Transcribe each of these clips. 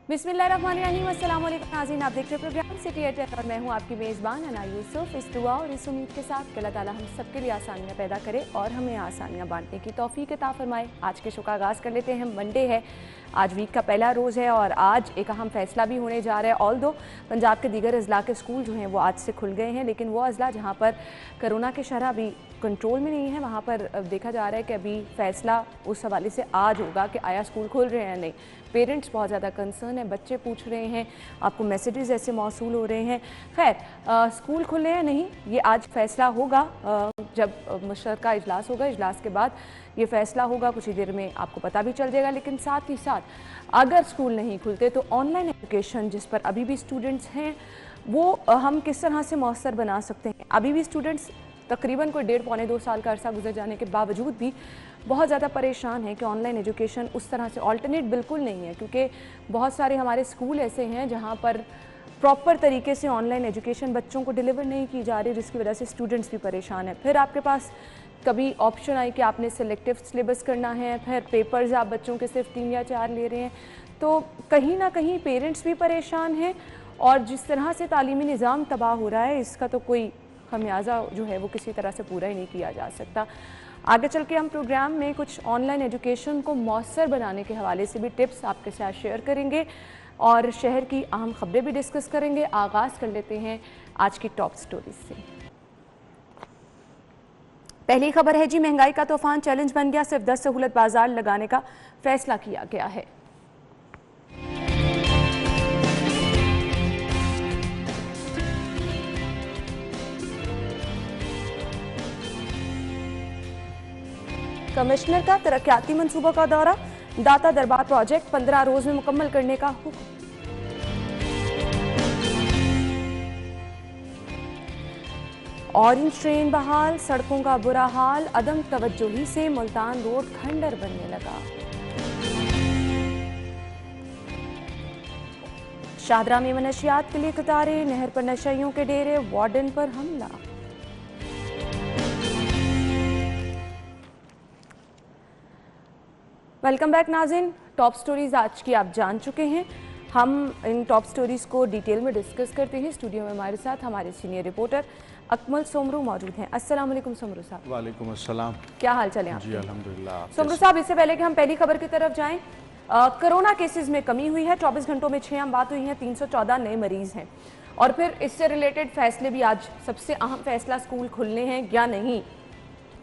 बिस्मिल्लाहिर्रहमानिर्रहीम, अस्सलाम वालेकुम नाज़रीन, आप देख रहे प्रोग्राम सिटी एटेक और मैं हूं आपकी मेज़बान अना यूसुफ। इस दुआ और इस उम्मीद के साथ कि अल्लाह ताला हम सबके लिए आसानियां पैदा करे और हमें आसानियां बांटने की तौफीक अता फरमाए। आज के शो का आगाज़ कर लेते हैं। मंडे है, आज वीक का पहला रोज़ है और आज एक अहम फैसला भी होने जा रहा है। ऑल्दो पंजाब के दीगर अजला के स्कूल जो हैं वो आज से खुल गए हैं, लेकिन वो अजला जहाँ पर कोरोना के शरह भी कंट्रोल में नहीं है वहाँ पर देखा जा रहा है कि अभी फ़ैसला उस हवाले से आज होगा कि आया स्कूल खुल रहे हैं या नहीं। पेरेंट्स बहुत ज़्यादा कंसर्न है, बच्चे पूछ रहे हैं, आपको मैसेजेस ऐसे मौसूल हो रहे हैं। खैर, स्कूल खुले हैं नहीं, ये आज फ़ैसला होगा जब मुश्तरका इजलास होगा। इजलास के बाद ये फ़ैसला होगा, कुछ ही देर में आपको पता भी चल जाएगा। लेकिन साथ ही साथ अगर स्कूल नहीं खुलते तो ऑनलाइन एजुकेशन जिस पर अभी भी स्टूडेंट्स हैं वो हम किस तरह से मौसर बना सकते हैं। अभी भी स्टूडेंट्स तकरीबन कोई 1.5-2 साल का अरसा गुजर जाने के बावजूद भी बहुत ज़्यादा परेशान है कि ऑनलाइन एजुकेशन उस तरह से ऑल्टरनेट बिल्कुल नहीं है, क्योंकि बहुत सारे हमारे स्कूल ऐसे हैं जहाँ पर प्रॉपर तरीके से ऑनलाइन एजुकेशन बच्चों को डिलीवर नहीं की जा रही, जिसकी वजह से स्टूडेंट्स भी परेशान है। फिर आपके पास कभी ऑप्शन आई कि आपने सिलेक्टिव सिलेबस करना है, फिर पेपर्स आप बच्चों के सिर्फ 3 या 4 ले रहे हैं, तो कहीं ना कहीं पेरेंट्स भी परेशान हैं और जिस तरह से तालीमी निज़ाम तबाह हो रहा है इसका तो कोई खमियाजा जो है वो किसी तरह से पूरा ही नहीं किया जा सकता। आगे चल के हम प्रोग्राम में कुछ ऑनलाइन एजुकेशन को मौसर बनाने के हवाले से भी टिप्स आपके साथ शेयर करेंगे और शहर की अहम खबरें भी डिस्कस करेंगे। आगाज़ कर लेते हैं आज की टॉप स्टोरीज से। पहली खबर है जी, महंगाई का तूफान चैलेंज बन गया, सिर्फ 10 सहूलत बाजार लगाने का फैसला किया गया है। कमिश्नर का तरक्याती मंसूबों का दौरा, दाता दरबार प्रोजेक्ट 15 रोज में मुकम्मल करने का हुक्म। ऑरेंज ट्रेन बहाल, सड़कों का बुरा हाल, अदम तवज्जोही से मुल्तान रोड खंडर बनने लगा। शाहदरा में मनशियात के लिए कतारें, नहर पर नशइयों के डेरे, वार्डन पर हमला। वेलकम बैक नाज़रीन, टॉप स्टोरीज़ आज की आप जान चुके हैं। हम इन टॉप स्टोरीज़ को डिटेल में डिस्कस करते हैं। स्टूडियो में हमारे साथ हमारे सीनियर रिपोर्टर अकमल सोमरू मौजूद हैं। अस्सलाम वालेकुम सोमरू साहब। वालेकुम अस्सलाम। क्या हाल चाल है आपके? जी अल्हम्दुलिल्लाह। सोमरू साहब, इससे पहले कि हम पहली खबर की तरफ जाएं, कोरोना केसेस में कमी हुई है। 24 घंटों में 6 बात हुई हैं, 314 नए मरीज़ हैं। और फिर इससे रिलेटेड फैसले भी आज, सबसे अहम फैसला स्कूल खुलने हैं या नहीं।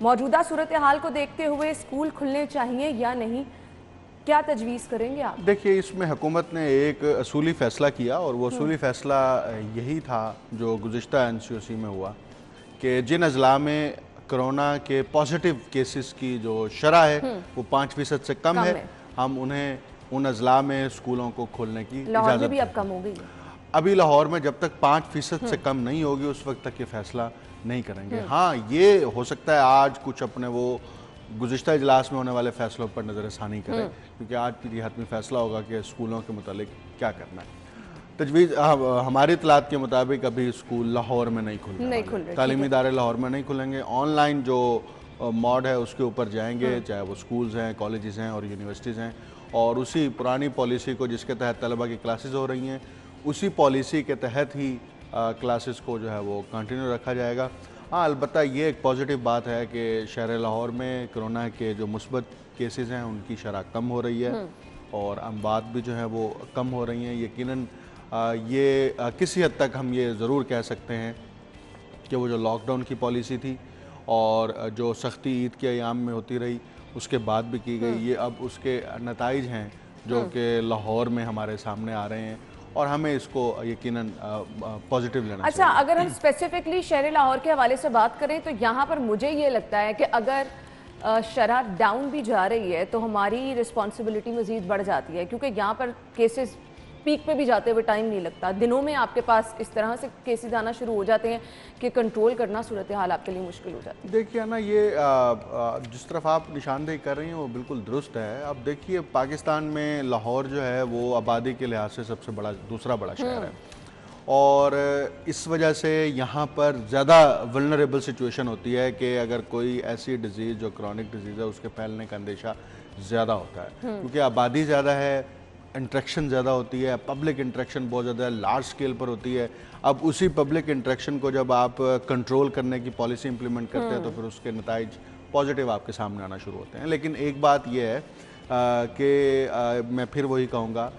मौजूदा सूरत हाल को देखते हुए स्कूल खुलने चाहिए या नहीं, क्या तजवीज़ करेंगे आप? देखिए, इसमें हुकूमत ने एक असूली फ़ैसला किया और वो असूली फ़ैसला यही था जो गुज़िश्ता NCOC में हुआ कि जिन अजला में कोरोना के पॉजिटिव केसेस की जो शरह है वो 5% से कम है, हम उन्हें उन अजला में स्कूलों को खोलने की इजाज़त भी अब कम हो गई है। अभी लाहौर में जब तक 5% से कम नहीं होगी उस वक्त तक ये फ़ैसला नहीं करेंगे। हाँ, ये हो सकता है आज कुछ अपने वो गुज़िश्ता इजलास में होने वाले फ़ैसलों पर नज़रसानी करें, क्योंकि आज फिर ये हतमी फ़ैसला होगा कि स्कूलों के मुतालिक क्या करना है। तजवीज़ हमारी इतलात के मुताबिक अभी स्कूल लाहौर में नहीं खुल रहे, तालीमी इदारे लाहौर में नहीं खुलेंगे। ऑनलाइन जो मोड है उसके ऊपर जाएंगे, चाहे वो स्कूल्स हैं, कॉलेजेस हैं और यूनिवर्सिटीज़ हैं, और उसी पुरानी पॉलिसी को जिसके तहत तलबा की क्लासेस हो रही हैं उसी पॉलिसी के तहत ही क्लासेस को जो है वो कंटिन्यू रखा जाएगा। हाँ, अलबत्ता ये एक पॉजिटिव बात है कि शहर लाहौर में कोरोना के जो मुस्बत केसेस हैं उनकी शरह कम हो रही है और अमवात भी जो है वो कम हो रही हैं। यकीनन ये किसी हद तक हम ये ज़रूर कह सकते हैं कि वो जो लॉकडाउन की पॉलिसी थी और जो सख्ती ईद के अयाम में होती रही उसके बाद भी की गई, ये अब उसके नताइज हैं जो कि लाहौर में हमारे सामने आ रहे हैं और हमें इसको यकीनन पॉजिटिव लेना चाहिए। अच्छा, अगर हम स्पेसिफिकली शहर लाहौर के हवाले से बात करें तो यहाँ पर मुझे ये लगता है कि अगर शरह डाउन भी जा रही है तो हमारी रिस्पॉन्सिबिलिटी मज़ीद बढ़ जाती है, क्योंकि यहाँ पर केसेस पीक पे भी जाते हुए टाइम नहीं लगता। दिनों में आपके पास इस तरह से केसेस आना शुरू हो जाते हैं कि कंट्रोल करना सूरत हाल आपके लिए मुश्किल हो जाती है। देखिए ना, ये जिस तरफ आप निशानदेही कर रही हैं वो बिल्कुल दुरुस्त है। अब देखिए, पाकिस्तान में लाहौर जो है वो आबादी के लिहाज से सबसे बड़ा, दूसरा बड़ा शहर है और इस वजह से यहाँ पर ज़्यादा वल्नरेबल सिचुएशन होती है कि अगर कोई ऐसी डिज़ीज़ जो क्रॉनिक डिजीज़ है उसके फैलने का अंदेशा ज़्यादा होता है, क्योंकि आबादी ज़्यादा है, इंटरेक्शन ज़्यादा होती है, पब्लिक इंटरेक्शन बहुत ज़्यादा है, लार्ज स्केल पर होती है। अब उसी पब्लिक इंटरेक्शन को जब आप कंट्रोल करने की पॉलिसी इंप्लीमेंट करते हैं तो फिर उसके नताइज पॉजिटिव आपके सामने आना शुरू होते हैं। लेकिन एक बात यह है कि मैं फिर वही कहूँगा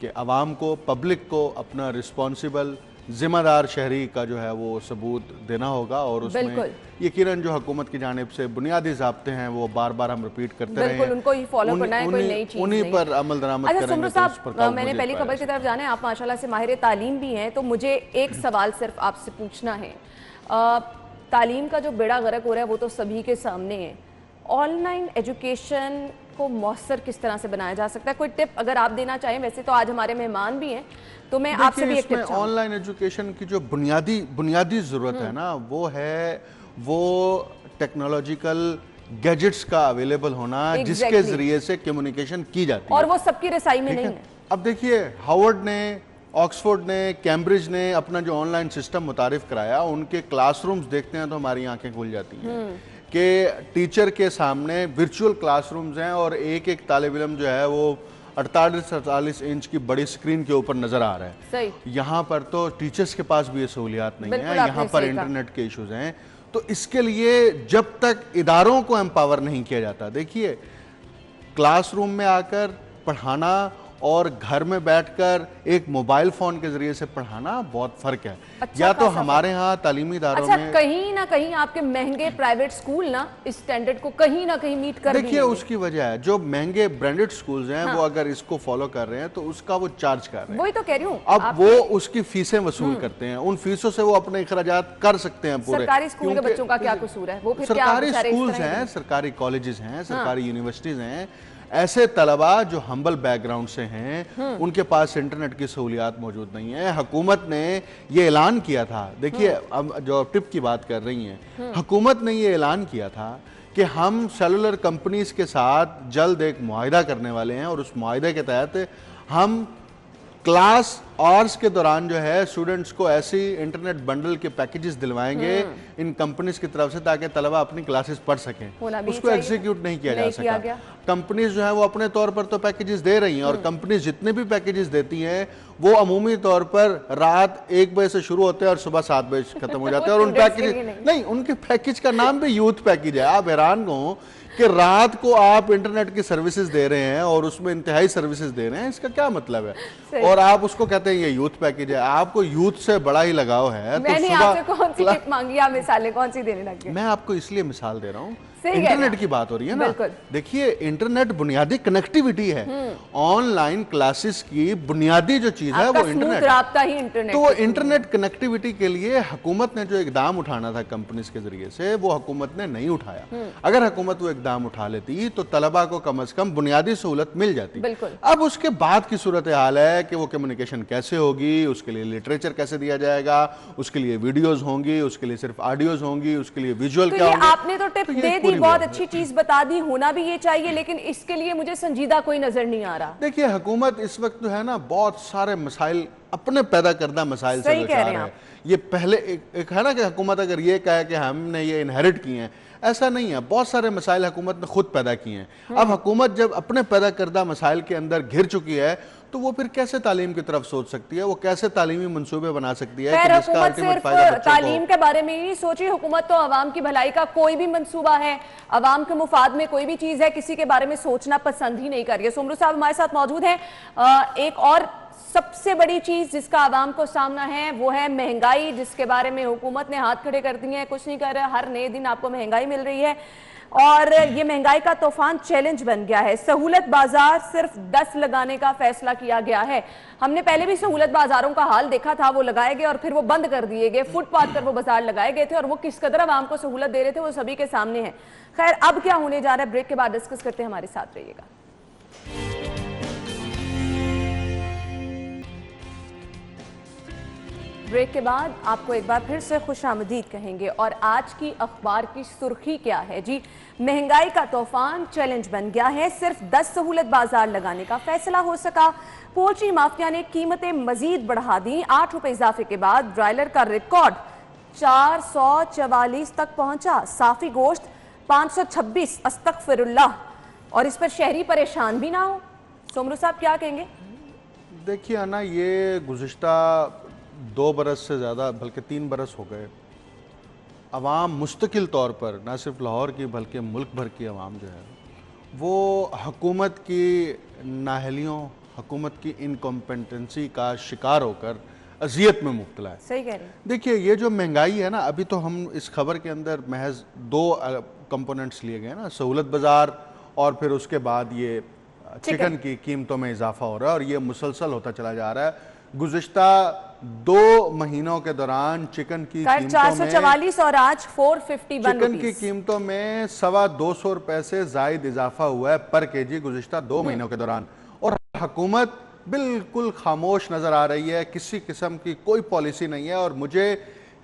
कि आवाम को, पब्लिक को अपना रिस्पॉन्सिबल जिम्मेदार शहरी का जो है वो सबूत देना होगा, और उसमें यकीनन जो हुकूमत की जानिब से बुनियादी ज़ाब्ते हैं वो बार बार हम रिपीट करते रहे हैं, उनको ही फॉलो करना है, कोई नई चीज़ उन्हीं पर अमल दरामद करेंगे। तो साहब, मैंने पहली खबर की तरफ जाना है, आप माशाल्लाह से माहिर तालीम भी हैं, तो मुझे एक सवाल सिर्फ आपसे पूछना है। तालीम का जो बेड़ा गर्क हो रहा है वो तो सभी के सामने है, ऑनलाइन एजुकेशन को मौसर किस तरह से बनाया जा सकता है? कोई टिप अगर आप देना चाहें। वैसे तो आज हमारे मेहमान भी हैं, तो मैं आपसे भी एक टिप चाहूंगी। ऑनलाइन एजुकेशन की जो बुनियादी ज़रूरत है ना, वो टेक्नोलॉजिकल गैजेट्स का अवेलेबल होना, जिसके जरिए से कम्युनिकेशन की जाती है, और वो सबकी रसाई में नहीं है। अब देखिए, हार्वर्ड ने, ऑक्सफोर्ड ने, कैम्ब्रिज ने अपना जो ऑनलाइन सिस्टम मुतारिफ कराया, उनके क्लासरूम्स देखते हैं तो हमारी आंखें खुल जाती हैं कि टीचर के सामने वर्चुअल क्लासरूम्स हैं और एक एक तालिब इल्म जो है वो 48-48 इंच की बड़ी स्क्रीन के ऊपर नजर आ रहा है। सही। यहाँ पर तो टीचर्स के पास भी ये सहूलियात नहीं है, यहाँ पर इंटरनेट के इश्यूज हैं। तो इसके लिए जब तक इदारों को एम्पावर नहीं किया जाता, देखिए क्लासरूम में आकर पढ़ाना और घर में बैठकर एक मोबाइल फोन के जरिए से पढ़ाना बहुत फर्क है। या तो हमारे यहाँ तालीमी इदारों में कहीं ना कहीं आपके महंगे प्राइवेट स्कूल ना इस स्टैंडर्ड को कहीं ना कहीं मीट कर, देखिए उसकी वजह है जो महंगे ब्रांडेड स्कूल्स हैं, वो अगर इसको फॉलो कर रहे हैं तो उसका वो चार्ज कर रहे हैं। वही तो कह रही हूँ, अब वो उसकी फीसें वसूल करते हैं, उन फीसों से वो अपने अखराजात कर सकते हैं पूरे। सरकारी स्कूल के बच्चों का क्या कसूर है? वो फिर सरकारी स्कूल्स हैं, सरकारी कॉलेजेस हैं, सरकारी यूनिवर्सिटीज हैं, ऐसे तलबा जो हम्बल बैकग्राउंड से हैं, उनके पास इंटरनेट की सहूलियात मौजूद नहीं है। हुकूमत ने ये ऐलान किया था, देखिए अब जो टिप की बात कर रही हैं, हुकूमत ने ये ऐलान किया था कि हम सेलुलर कंपनीज के साथ जल्द एक मुआहिदा करने वाले हैं, और उस मुआहिदे के तहत हम क्लास आवर्स के दौरान जो है स्टूडेंट्स को ऐसी इंटरनेट बंडल के पैकेजेस दिलवाएंगे इन कंपनीज की तरफ से, ताकि तलबा अपनी क्लासेस पढ़ सकें। उसको एग्जीक्यूट नहीं किया जा सका। कंपनीज जो है वो अपने तौर पर तो पैकेजेस दे रही हैं, और कंपनीज जितने भी पैकेजेस देती हैं वो अमूमी तौर पर रात 1 बजे से शुरू होते हैं और सुबह 7 बजे खत्म हो जाते हैं, और उन पैकेज नहीं, उनके पैकेज का नाम भी यूथ पैकेज है। आप हैरान हो कि रात को आप इंटरनेट की सर्विसेज दे रहे हैं और उसमें इंतहाई सर्विसेज दे रहे हैं, इसका क्या मतलब है? और आप उसको कहते हैं ये यूथ पैकेज है। आपको यूथ से बड़ा ही लगाव है। मैंने तो आपसे कौन सी टिप मांगी, आप मिसालें कौन सी देने लगे? मैं आपको इसलिए मिसाल दे रहा हूँ, इंटरनेट की बात हो रही है ना। देखिए इंटरनेट बुनियादी कनेक्टिविटी है, ऑनलाइन क्लासेस की बुनियादी जो चीज है वो इंटरनेट, राब्ता ही इंटरनेट। तो इंटरनेट कनेक्टिविटी के लिए हुकूमत ने जो इकदाम उठाना था कंपनीज के जरिए से, वो हुकूमत ने नहीं उठाया। अगर हुकूमत वो इकदाम उठा लेती तो तलबा को कम से कम बुनियादी सहूलत मिल जाती। अब उसके बाद की सूरत हाल है कि वो कम्युनिकेशन कैसे होगी, उसके लिए लिटरेचर कैसे दिया जाएगा, उसके लिए वीडियोज होंगी, उसके लिए सिर्फ ऑडियोज होंगी, उसके लिए विजुअल क्या होंगे। आपने तो टिप दे दी, बहुत अच्छी चीज बता दी, होना भी ये चाहिए, लेकिन इसके लिए मुझे संजीदा कोई नजर नहीं आ रहा। देखिए हुकूमत इस वक्त जो है ना बहुत सारे मसाइल अपने पैदा करदा मसाइल से दो चार है। ये पहले एक है ना कि हुकूमत अगर ये कहे कि हमने ये इनहेरिट किए हैं, ऐसा नहीं है। बहुत सारे मसाइल हुकूमत ने खुद पैदा किए हैं। अब हुकूमत जब अपने पैदा करदा मसाइल के अंदर घिर चुकी है तो वो फिर कैसे तालीम की तरफ सोच सकती है, वो कैसे तालीमी मंसूबे बना सकती है कि जिसका अल्टीमेट फायदा तालीम के बारे में ही सोची। हुकूमत तो आवाम की भलाई का कोई भी मंसूबा है, आवाम के मुफाद में कोई भी चीज है, किसी के बारे में सोचना पसंद ही नहीं कर रही है। सुमरू साहब हमारे साथ मौजूद हैं। एक और सबसे बड़ी चीज जिसका आवाम को सामना है वो है महंगाई, जिसके बारे में हुकूमत ने हाथ खड़े कर दिए हैं, कुछ नहीं कर रहा। हर नए दिन आपको महंगाई मिल रही है और ये महंगाई का तूफान चैलेंज बन गया है। सहूलत बाजार सिर्फ 10 लगाने का फैसला किया गया है। हमने पहले भी सहूलत बाजारों का हाल देखा था, वो लगाए गए और फिर वो बंद कर दिए गए। फुटपाथ पर वो बाजार लगाए गए थे और वो किस कदर आवाम को सहूलत दे रहे थे वो सभी के सामने है। खैर अब क्या होने जा रहा है, ब्रेक के बाद डिस्कस करते हैं, हमारे साथ रहिएगा। ब्रेक के बाद आपको एक बार फिर से खुशामदीद कहेंगे और आज की अखबार की सुर्खी क्या है जी? महंगाई का तूफान चैलेंज बन गया है, सिर्फ 10 सहूलत बाजार लगाने का फैसला हो सका। पोल्ट्री माफिया ने कीमतें मजीद बढ़ा दी। 8 रुपए इजाफे के बाद ब्रायलर का रिकॉर्ड 444 तक पहुंचा। साफी गोश्त 526, अस्तगफिरुल्लाह। और इस पर शहरी परेशान भी ना हो। सोमरू साहब क्या कहेंगे? देखिए अन्ना, ये गुज़िश्ता 2 बरस से ज़्यादा बल्कि 3 बरस हो गए, अवाम मुस्तकिल तौर पर ना सिर्फ लाहौर की बल्कि मुल्क भर की अवाम जो है वो हुकूमत की नाअहलियों, हुकूमत की इनकॉम्पिटेंसी का शिकार होकर अजियत में मुब्तला है। सही कह रहे हैं। देखिए ये जो महंगाई है ना, अभी तो हम इस खबर के अंदर महज 2 कंपोनेंट्स लिए गए ना, सहूलत बाज़ार और फिर उसके बाद ये चिकन की कीमतों में इजाफा हो रहा है और ये मुसलसल होता चला जा रहा है। गुज़िश्ता 2 महीनों के दौरान चिकन की कीमतों में 444 और आज 451 चिकन की कीमतों में 225 रुपए से जायद इजाफा हुआ है पर केजी गुज़िश्ता 2 महीनों के दौरान। और हुकूमत बिल्कुल खामोश नजर आ रही है, किसी किस्म की कोई पॉलिसी नहीं है। और मुझे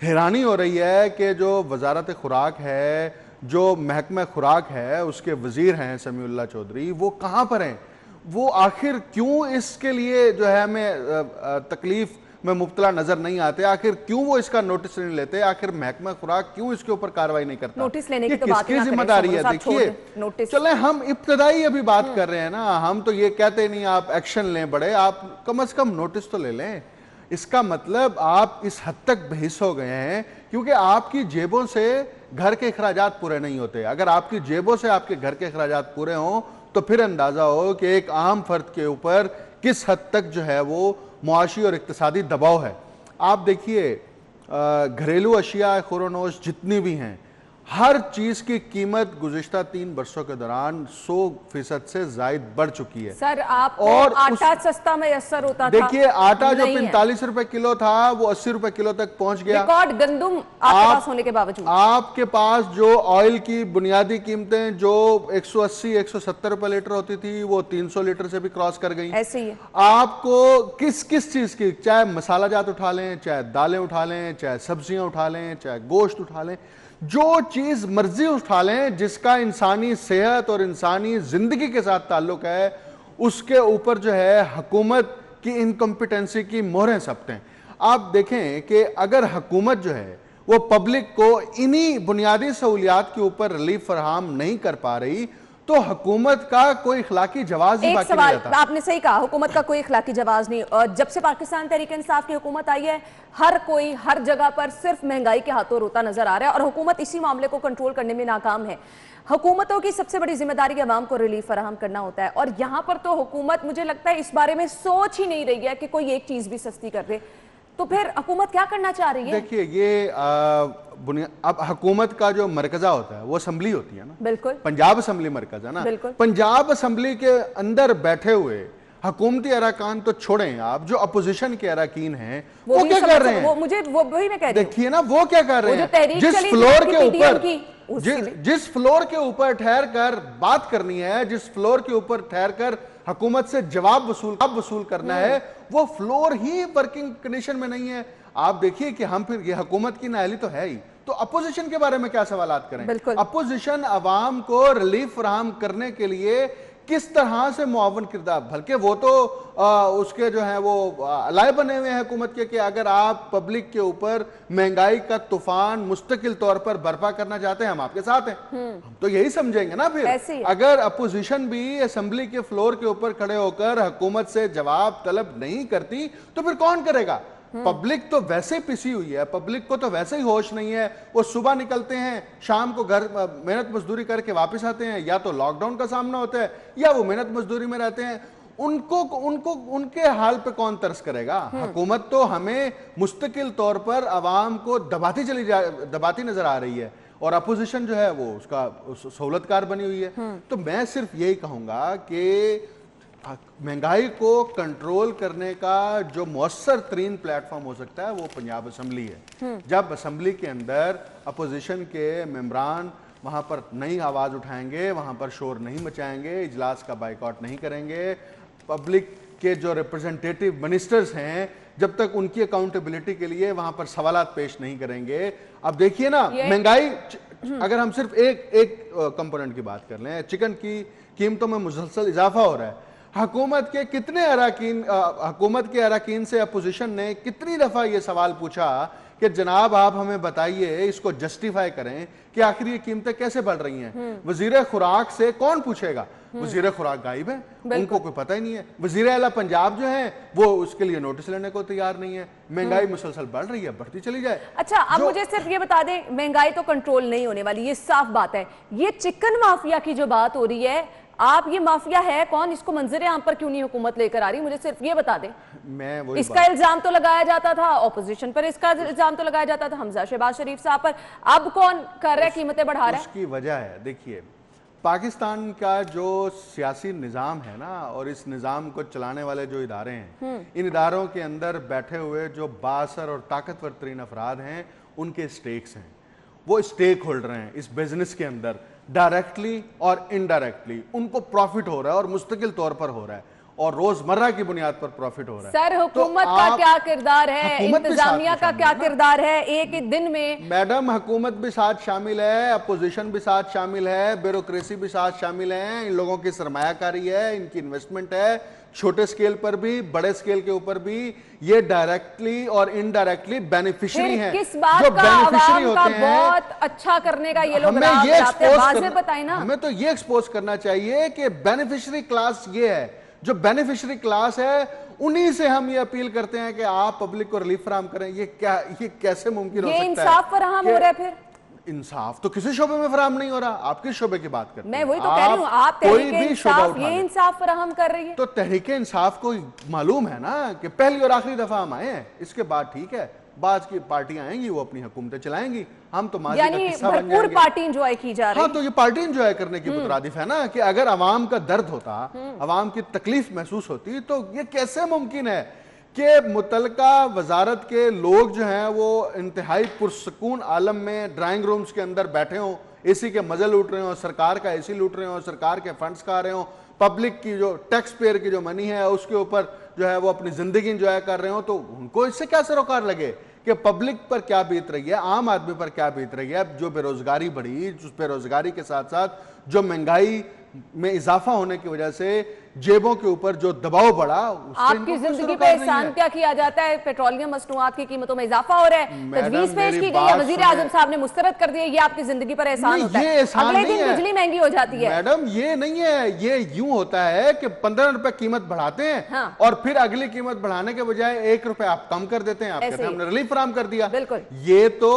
हैरानी हो रही है कि जो वजारत खुराक है, जो महकमा खुराक है, उसके वजीर हैं समीउल्लाह चौधरी, वो कहाँ पर हैं? वो आखिर क्यों इसके लिए जो है हमें तकलीफ में मुब्तला नजर नहीं आते? आखिर क्यों वो इसका नोटिस नहीं लेते? आखिर महकमा खुराक क्यों इसके ऊपर कार्रवाई नहीं करता? नोटिस लेने की तो किसकी जिम्मेदारी है? देखिए चले हम इब्तदाई अभी बात कर रहे हैं ना, हम तो ये कहते नहीं आप एक्शन लें बड़े, आप कम से कम नोटिस तो ले लें। इसका मतलब आप इस हद तक बहिस हो गए हैं क्योंकि आपकी जेबों से घर के अखराजात पूरे नहीं होते। अगर आपकी जेबों से आपके घर के अखराजात पूरे हों तो फिर अंदाजा हो कि एक आम फर्द के ऊपर किस हद तक जो है वो मुआशी और इक्तिसादी दबाव है। आप देखिए घरेलू अशिया खुरोनोश जितनी भी हैं, हर चीज की कीमत गुज़िश्ता 3 बरसों के दौरान 100% से जायद बढ़ चुकी है। सर आपको और आटा सस्ता मैसर होता था। देखिए आटा जो 45 रुपए किलो था वो 80 रुपए किलो तक पहुंच गया। रिकॉर्ड गंदुम आपके पास होने के बावजूद आपके पास जो ऑयल की बुनियादी कीमतें जो 180-170 रुपए लीटर होती थी वो 300 लीटर से भी क्रॉस कर गई। ऐसे ही है। आपको किस किस चीज की, चाहे मसाला जात उठा लें, चाहे दालें उठा लें, चाहे सब्जियां उठा लें, चाहे गोश्त उठा लें, जो चीज मर्जी उठा लें जिसका इंसानी सेहत और इंसानी जिंदगी के साथ ताल्लुक है, उसके ऊपर जो है हुकूमत की इनकॉम्पिटेंसी की मोहरें सपते हैं। आप देखें कि अगर हुकूमत जो है वो पब्लिक को इन्हीं बुनियादी सहूलियात के ऊपर रिलीफ फराहम नहीं कर पा रही तो हुकूमत का कोई इखलाकी जवाब ही बाकी नहीं रहता। आपने सही कहा, हुकूमत का कोई इखलाकी जवाब नहीं। और जब से पाकिस्तान तहरीक इंसाफ की हुकूमत आई है, हर कोई हर जगह पर सिर्फ महंगाई के हाथों रोता नजर आ रहा है और हुकूमत इसी मामले को कंट्रोल करने में नाकाम है। हुकूमतों की सबसे बड़ी जिम्मेदारी अवाम को रिलीफ फराहम करना होता है और यहाँ पर तो हुकूमत मुझे लगता है इस बारे में सोच ही नहीं रही है कि कोई एक चीज भी सस्ती कर दे। तो फिर हुकूमत क्या करना चाह रही है? देखिए ये अब हुकूमत का जो मरकजा होता है वो असेंबली होती है ना। बिल्कुल। पंजाब असेंबली मरकज है ना। बिल्कुल। पंजाब असेंबली के अंदर बैठे हुए हुकूमती अरकान तो छोड़ें, आप जो अपोजिशन के अरकान हैं वो क्या कर रहे हैं? वो मुझे वही मैं कह रही हूं। देखिए ना वो क्या कर रहे हैं, जिस फ्लोर के ऊपर ठहर कर बात करनी है, जिस फ्लोर के ऊपर ठहर कर हुकूमत से जवाब वसूल करना है, वो फ्लोर ही वर्किंग कंडीशन में नहीं है। आप देखिए कि हम फिर ये हुकूमत की नाअहली तो है ही, तो अपोजिशन के बारे में क्या सवालात करें? अपोजिशन अवाम को रिलीफ फराहम करने के लिए किस तरह से मुआवन किरदार, बल्कि वो तो उसके जो है वो अलाय बने हुए हैं हुकूमत के कि अगर आप पब्लिक के ऊपर महंगाई का तूफान मुस्तकिल तौर पर बर्पा करना चाहते हैं, हम आपके साथ हैं। हम तो यही समझेंगे ना फिर। अगर अपोजिशन भी असेंबली के फ्लोर के ऊपर खड़े होकर हुकूमत से जवाब तलब नहीं करती तो फिर कौन करेगा? पब्लिक तो वैसे पिसी हुई है, पब्लिक को तो वैसे ही होश नहीं है। वो सुबह निकलते हैं, शाम को घर मेहनत मजदूरी करके वापस आते हैं, या तो लॉकडाउन का सामना होता है या वो मेहनत मजदूरी में रहते हैं। उनको उनके हाल पे कौन तरस करेगा? हुकूमत तो हमें मुस्तकिल तौर पर अवाम को दबाती नजर आ रही है और अपोजिशन जो है वो उसका सहूलतकार बनी हुई है। तो मैं सिर्फ यही कहूंगा कि महंगाई को कंट्रोल करने का जो मौसर तरीन प्लेटफॉर्म हो सकता है वो पंजाब असेंबली है। जब असेंबली के अंदर अपोजिशन के मेंबरान वहां पर नई आवाज उठाएंगे, वहां पर शोर नहीं मचाएंगे, इजलास का बाइकआउट नहीं करेंगे, पब्लिक के जो रिप्रेजेंटेटिव मिनिस्टर्स हैं जब तक उनकी अकाउंटेबिलिटी के लिए वहां पर सवालात पेश नहीं करेंगे। अब देखिए ना महंगाई, अगर हम सिर्फ एक कंपोनेंट की बात कर लें, चिकन की कीमतों में मुसलसल इजाफा हो रहा है। हुकूमत के कितने हुकूमत के अरकान से अपोजिशन ने कितनी दफा ये सवाल पूछा कि जनाब आप हमें बताइए, इसको जस्टिफाई करें कि आखिर ये कीमतें कैसे बढ़ रही हैं। वजीर खुराक से कौन पूछेगा? वजीर खुराक गायब है, उनको कोई पता ही नहीं है। वजीर आला पंजाब जो है वो उसके लिए नोटिस लेने को तैयार नहीं है। महंगाई मुसलसल बढ़ रही है, बढ़ती चली जाए। अच्छा, अब मुझे सिर्फ ये बता दें, महंगाई तो कंट्रोल नहीं होने वाली, ये साफ बात है। ये चिकन माफिया की जो बात हो रही है, आप ये माफिया है कौन, इसको मंजरे आम पर क्यों नहीं हुकूमत लेकर आ रही, मुझे सिर्फ ये बता दें। मैं वही इसका इल्जाम तो लगाया जाता था ऑपोजिशन पर, इसका इल्जाम तो लगाया जाता था हमजा शहबाज शरीफ साहब पर, अब कौन कर रहा है, कीमतें बढ़ा रहा है? उसकी वजह है, देखिए पाकिस्तान का जो सियासी निज़ाम है ना, और इस निज़ाम को चलाने वाले जो इदारे हैं, इन इदारों के अंदर बैठे हुए जो बाअसर और ताकतवर तरीन अफराद हैं, उनके स्टेक्स हैं, वो स्टेक होल्डर हैं इस बिजनेस के अंदर। डायरेक्टली और इनडायरेक्टली उनको प्रॉफिट हो रहा है और मुस्तकिल तौर पर हो रहा है और रोजमर्रा की बुनियाद पर प्रॉफिट हो रहा है। सर, हुकूमत का क्या किरदार है, इंतजामिया का क्या किरदार है एक ही दिन में? मैडम, हुकूमत भी साथ शामिल है, अपोजिशन भी साथ शामिल है, ब्यूरोक्रेसी भी साथ शामिल है, इन लोगों की सरमायाकारी है, इनकी इन्वेस्टमेंट है, छोटे स्केल पर भी बड़े स्केल के ऊपर भी। ये डायरेक्टली और इनडायरेक्टली बेनिफिशियरी हैं। किस बात जो का बेनिफिशियरी आवाम का होते हैं, बहुत अच्छा करने का ये लोग हमें ये हमें तो ये एक्सपोज करना चाहिए कि बेनिफिशियरी क्लास ये है। जो बेनिफिशियरी क्लास है, उन्हीं से हम ये अपील करते हैं कि आप पब्लिक को रिलीफ फराहम करें। ये कैसे मुमकिन हो सकता है? इंसाफ फराहम हो रहा है? फिर इंसाफ तो किसी शोबे में फराहम नहीं हो रहा। आप किस शोबे की बात करते हैं? मैं वही तो कह रही हूं, आप तहरीके इंसाफ ये इंसाफ फराहम कर रही है। तो तहरीके इंसाफ को मालूम है ना कि पहली और आखिरी दफा हम आए हैं, इसके बाद ठीक है, बाद की पार्टियां आएंगी, वो अपनी हुकूमतें चलाएंगी, हम तो माजी का किस्सा बन जाएंगे। पार्टी एंजॉय की जा रही है। हाँ, तो ये पार्टी एंजॉय करने की मुतरादिफ है ना, कि अगर अवाम का दर्द होता, अवाम की तकलीफ महसूस होती, तो ये कैसे मुमकिन है कि मुतलका वजारत के लोग जो हैं वो इंतहाई पुरसकून आलम में ड्राइंग रूम्स के अंदर बैठे हों, एसी के मजे लूट रहे हों, सरकार का एसी लूट रहे हों, सरकार के फंड्स खा रहे हों, पब्लिक की जो टैक्स पेयर की जो मनी है उसके ऊपर जो है वो अपनी जिंदगी इंजॉय कर रहे हो, तो उनको इससे क्या सरोकार लगे कि पब्लिक पर क्या बीत रही है, आम आदमी पर क्या बीत रही है। जो बेरोजगारी बढ़ी, उस बेरोजगारी के साथ साथ जो महंगाई में इजाफा होने की वजह से जेबों के ऊपर जो दबाव बढ़ा, आपकी जिंदगी पे एहसान क्या किया जाता है? पेट्रोलियम मसनूआत की कीमतों में इजाफा हो रहा है, तजवीज पेश की गई है, वजीर आजम साहब ने मुस्तरद कर दिया, ये आपकी जिंदगी पर एहसान होता है? अगले दिन बिजली महंगी हो जाती है। मैडम, ये नहीं है, ये यूं होता है कि 15 रुपए कीमत बढ़ाते हैं, हाँ। और फिर अगली कीमत बढ़ाने के बजाय 1 रुपए आप कम कर देते हैं, आप कहते हैं हमने रिलीफ फराहम कर दिया। बिल्कुल, ये तो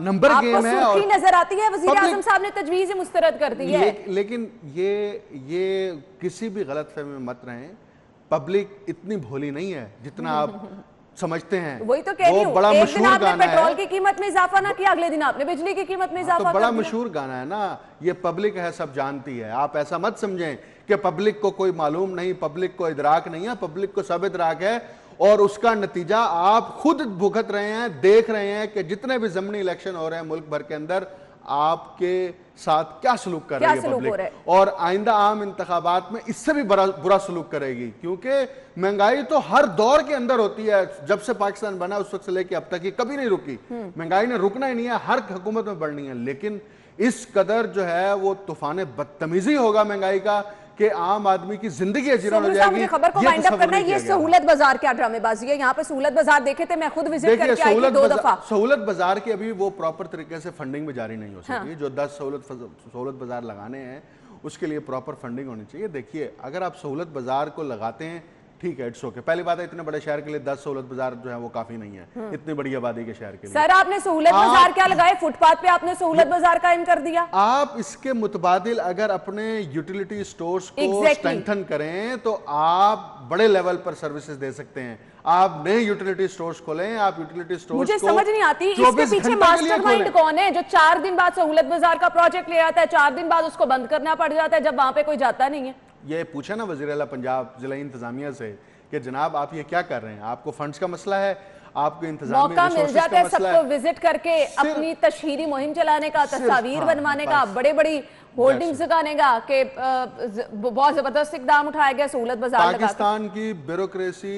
नंबर गेम है। और नजर आती है वजीर आजम साहब ने तजवीज मुस्तरद कर दी है, लेकिन ये किसी भी गलतफहमी में मत रहें। पब्लिक इतनी भोली नहीं है जितना आप समझते हैं। वही तो कह रही हूं, बड़ा एक दिन आपने गाना पेट्रोल की कीमत में इजाफा ना किया, अगले दिन आपने बिजली की कीमत में इजाफा तो बड़ा मशहूर गाना है ना, ये पब्लिक है सब जानती है। आप ऐसा मत समझें कि पब्लिक को कोई मालूम नहीं, पब्लिक को इदराक नहीं है, पब्लिक को सब इदराक है, और उसका नतीजा आप खुद भुगत रहे हैं, देख रहे हैं कि जितने भी ज़मीनी इलेक्शन हो रहे हैं मुल्क भर के अंदर, आपके साथ क्या सलूक कर रही है पब्लिक, और आइंदा आम इंतखाबात में इससे भी बुरा सलूक करेगी। क्योंकि महंगाई तो हर दौर के अंदर होती है, जब से पाकिस्तान बना उस वक्त से लेकर अब तक ही कभी नहीं रुकी। महंगाई ने रुकना ही नहीं है, हर हुकूमत में बढ़नी है, लेकिन इस कदर जो है वो तूफान बदतमीजी होगा महंगाई का कि आम आदमी की जिंदगी अजीरन हो जाएगी। खबर को वाइंड अप करना है, ये सहूलत बाजार क्या ड्रामेबाजी है? यहाँ पे सहूलत बाजार देखे थे, मैं खुद विजिट करके आई थी 2 दफा। सहूलत बाजार की अभी वो प्रॉपर तरीके से फंडिंग में जारी नहीं हो सकी। हाँ। जो 10 सहूलत बाजार लगाने हैं उसके लिए प्रॉपर फंडिंग होनी चाहिए। देखिए, अगर आप सहूलत बाजार को लगाते हैं, ठीक है, इट्स ओके। पहली बात है, इतने बड़े शहर के लिए 10 सहूलत बाजार जो है वो काफी नहीं है, इतनी बड़ी आबादी के शहर के लिए। सर, आपने सहूलत बाजार क्या लगाए? फुटपाथ पे आपने सहूलत बाजार कायम कर दिया। आप इसके मुतबादिल अगर अपने यूटिलिटी स्टोर्स को स्ट्रेंथन करें तो आप बड़े लेवल पर सर्विसेज दे सकते हैं। आप नए यूटिलिटी स्टोर्स खोलें, आप यूटिलिटी स्टोर्स मुझे समझ नहीं आती इसके पीछे मास्टरमाइंड कौन है जो 4 दिन बाद सहूलत बाजार का प्रोजेक्ट ले आता है, 4 दिन बाद उसको बंद करना पड़ जाता है जब वहां पे कोई जाता नहीं है। ये पूछा ना वज़ीर आला पंजाब जिला इंतजामिया से कि जनाब आप ये क्या कर रहे हैं, आपको फंड्स का मसला है, आपको इंतजामिया मौका मिल जाता है सबको विजिट करके अपनी तशहीरी मुहिम चलाने का, तस्वीर बनवाने का, बड़े बड़ी होल्डिंग्स लगाने का, कि बहुत जबरदस्त इकदाम उठाया गया सहूलत बाजार। पाकिस्तान की ब्यूरोक्रेसी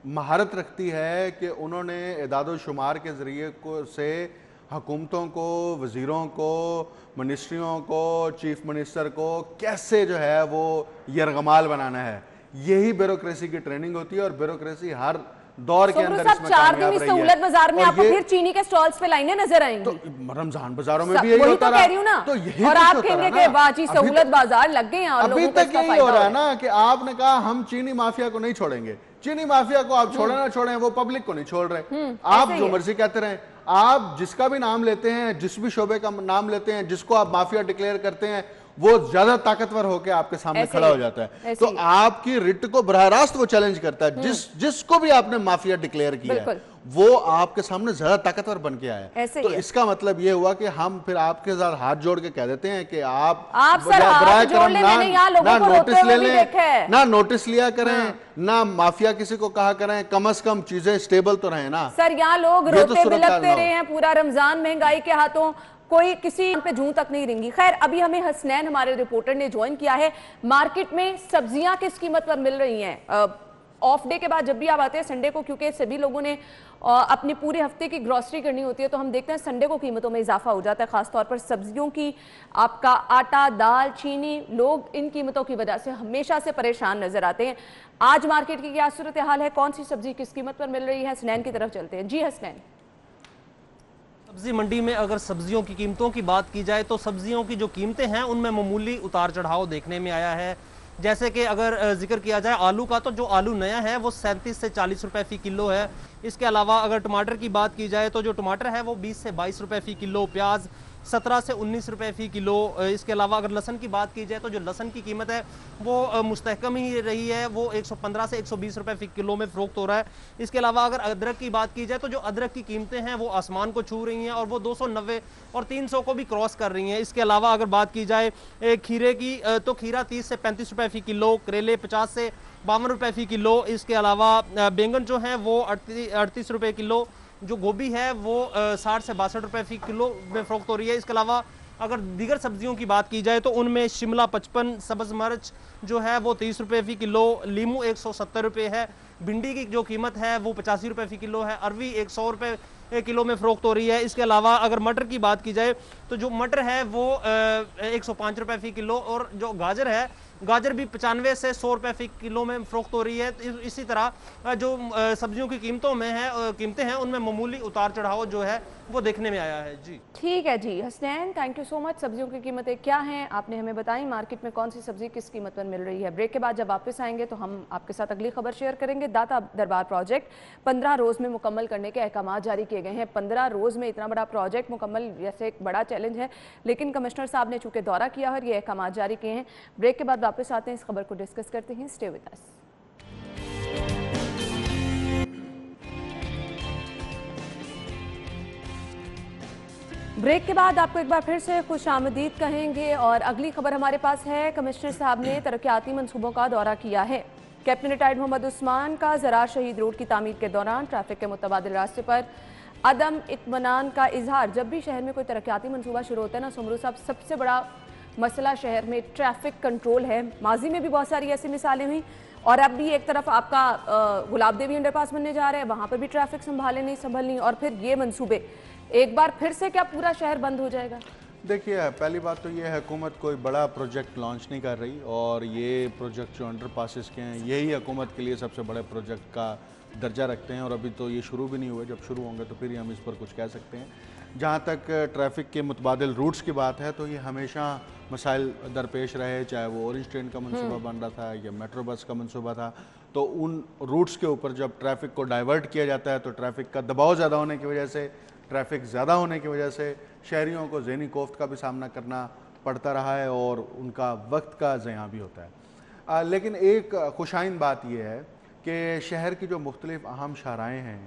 महारत रखती है कि उन्होंने इदादो शुमार के जरिए से हुकूमतों को, वज़ीरों को, मिनिस्ट्रियों को, चीफ मिनिस्टर को कैसे जो है वो यरगमाल बनाना है। यही ब्यूरोक्रेसी की ट्रेनिंग होती है, और ब्यूरोक्रेसी हर दौर के अंदर इसमें 4 दिन इस सहूलत बाजार में आपको फिर चीनी के स्टॉल्स पे लाइनें नजर आएंगी। तो रमजान बाजारों में भी यही होता तो कह रही हूं ना, तो यही और आप कहेंगे कि वाह जी सहूलत बाजार लग गए हैं और अभी तक यही हो रहा है ना कि आपने कहा हम चीनी माफिया को नहीं छोड़ेंगे। चीनी माफिया को आप छोड़े ना छोड़े, वो पब्लिक को नहीं छोड़ रहे। आप जो मर्जी कहते रहे, आप जिसका भी नाम लेते हैं, जिस भी शोबे का नाम लेते हैं, जिसको आप माफिया डिक्लेयर करते हैं, वो ज्यादा ताकतवर होकर आपके सामने खड़ा हो जाता है। तो आपकी रिट को बराह रास्त वो चैलेंज करता है। जिसको भी आपने माफिया डिक्लेयर किया है, वो आपके सामने ज्यादा ताकतवर बन के आया है। तो इसका मतलब ये हुआ कि हम फिर आपके साथ हाथ जोड़ के कह देते हैं कि आप ना नोटिस ले लें, ना नोटिस लिया करें, ना माफिया किसी को कहा करें, कम से कम चीजें स्टेबल तो रहे ना। सर यहाँ लोग रोते बिलखते रहे हैं पूरा रमजान, महंगाई के हाथों कोई किसी पे जूं तक नहीं रिंगी। खैर, अभी हमें हसनैन हमारे रिपोर्टर ने ज्वाइन किया है। मार्केट में सब्जियां किस कीमत पर मिल रही हैं? ऑफ डे के बाद जब भी आप आते हैं संडे को, क्योंकि सभी लोगों ने अपने पूरे हफ्ते की ग्रोसरी करनी होती है, तो हम देखते हैं संडे को कीमतों में इजाफा हो जाता है, खासतौर पर सब्जियों की। आपका आटा, दाल, चीनी, लोग इन कीमतों की वजह से हमेशा से परेशान नजर आते हैं। आज मार्केट की क्या सूरत हाल है, कौन सी सब्जी किस कीमत पर मिल रही है? हसनैन की तरफ चलते हैं। जी हसनैन। सब्जी मंडी में अगर सब्जियों की कीमतों की बात की जाए तो सब्जियों की जो कीमतें हैं उनमें मामूली उतार चढ़ाव देखने में आया है। जैसे कि अगर जिक्र किया जाए आलू का, तो जो आलू नया है वो 37 से 40 रुपए फी किलो है। इसके अलावा अगर टमाटर की बात की जाए तो जो टमाटर है वो 20 से 22 रुपए फी किलो, प्याज 17 से 19 रुपए फी किलो। इसके अलावा अगर लहसन की बात की जाए तो जो लहसन की कीमत है वो मुस्तहकम ही रही है, वो 115 से 120 रुपए फी किलो में फरोख्त हो रहा है। इसके अलावा अगर अदरक की बात की जाए तो जो अदरक की कीमतें हैं वो आसमान को छू रही हैं और वो 290 और 300 को भी क्रॉस कर रही हैं। इसके अलावा अगर बात की जाए खीरे की, तो खीरा 30 से 35 रुपए फी किलो, करेले 50 से 52 रुपए फी किलो। इसके अलावा बैंगन जो है वो 38 रुपए किलो, जो गोभी है वो 60 से 62 रुपए फी किलो में फरोख्त हो रही है। इसके अलावा अगर दीगर सब्जियों की बात की जाए तो उनमें शिमला 55, सब्ज मिर्च जो है वो 30 रुपए फी किलो, लीमू 170 रुपए है, भिंडी की जो कीमत है वो 85 रुपए फी किलो है, अरवी 100 रुपए किलो में फरोख्त हो रही है। इसके अलावा अगर मटर की बात की जाए तो जो मटर है वो 105 रुपए फी किलो, और जो गाजर है, गाजर भी 95 से 100 रुपए फी किलो में फरोख्त हो रही है। इसी तरह जो सब्जियों की कीमतें हैं उनमें मामूली उतार चढ़ाव जो है वो देखने में आया है। जी ठीक है जी Hasnain, thank you so much. सब्जियों की कीमतें क्या हैं आपने हमें बताई, मार्केट में कौन सी सब्जी किस कीमत पर मिल रही है। ब्रेक के बाद जब वापस आएंगे तो हम आपके साथ अगली खबर शेयर करेंगे। दाता दरबार प्रोजेक्ट 15 रोज में मुकम्मल करने के अहकाम जारी किए गए हैं। 15 रोज में इतना बड़ा प्रोजेक्ट मुकम्मल जैसे एक बड़ा चैलेंज है, लेकिन कमिश्नर साहब ने चूंकि दौरा किया और ये अहकाम जारी किए हैं। ब्रेक के बाद वापस आते हैं, इस खबर को डिस्कस करते हैं। Stay with us. ब्रेक के बाद आपको एक बार फिर से खुशामदीद कहेंगे और अगली खबर हमारे पास है। कमिश्नर साहब ने तरक्याती मंसूबों का दौरा किया है। कैप्टन रिटायर्ड मोहम्मद उस्मान का ज़राअत शहीद रोड की तामीर के दौरान ट्रैफिक के मुतबादिल रास्ते पर अदम इत्मीनान का इजहार। जब भी शहर में कोई तरक्याती मंसूबा शुरू होता है ना सुमरू साहब, सबसे बड़ा मसला शहर में ट्रैफिक कंट्रोल है। माजी में भी बहुत सारी ऐसी मिसालें हुई और अब भी एक तरफ आपका गुलाब देवी अंडरपास बनने जा रहा है, वहाँ पर भी ट्रैफिक संभलनी और फिर ये मंसूबे एक बार फिर से क्या पूरा शहर बंद हो जाएगा? देखिए, पहली बात तो ये है हुकूमत कोई बड़ा प्रोजेक्ट लॉन्च नहीं कर रही और ये प्रोजेक्ट जो अंडर पासिस के हैं यही हुकूमत के लिए सबसे बड़े प्रोजेक्ट का दर्जा रखते हैं और अभी तो ये शुरू भी नहीं हुए। जब शुरू होंगे तो फिर ही हम इस पर कुछ कह सकते हैं। जहाँ तक ट्रैफिक के मुतबादिल रूट्स की बात है तो ये हमेशा मसाइल दरपेश रहे, चाहे वो ऑरेंज ट्रेन का मनसूबा बन रहा था या मेट्रो बस का मनसूबा था। तो उन रूट्स के ऊपर जब ट्रैफिक को डाइवर्ट किया जाता है तो ट्रैफिक का दबाव ज़्यादा होने की वजह से, ट्रैफिक ज़्यादा होने की वजह से शहरियों को ज़हनी कोफ्त का भी सामना करना पड़ता रहा है और उनका वक्त का ज़िया भी होता है। लेकिन एक खुशाइन बात यह है कि शहर की जो मुख्तलिफ अहम शाहराएँ हैं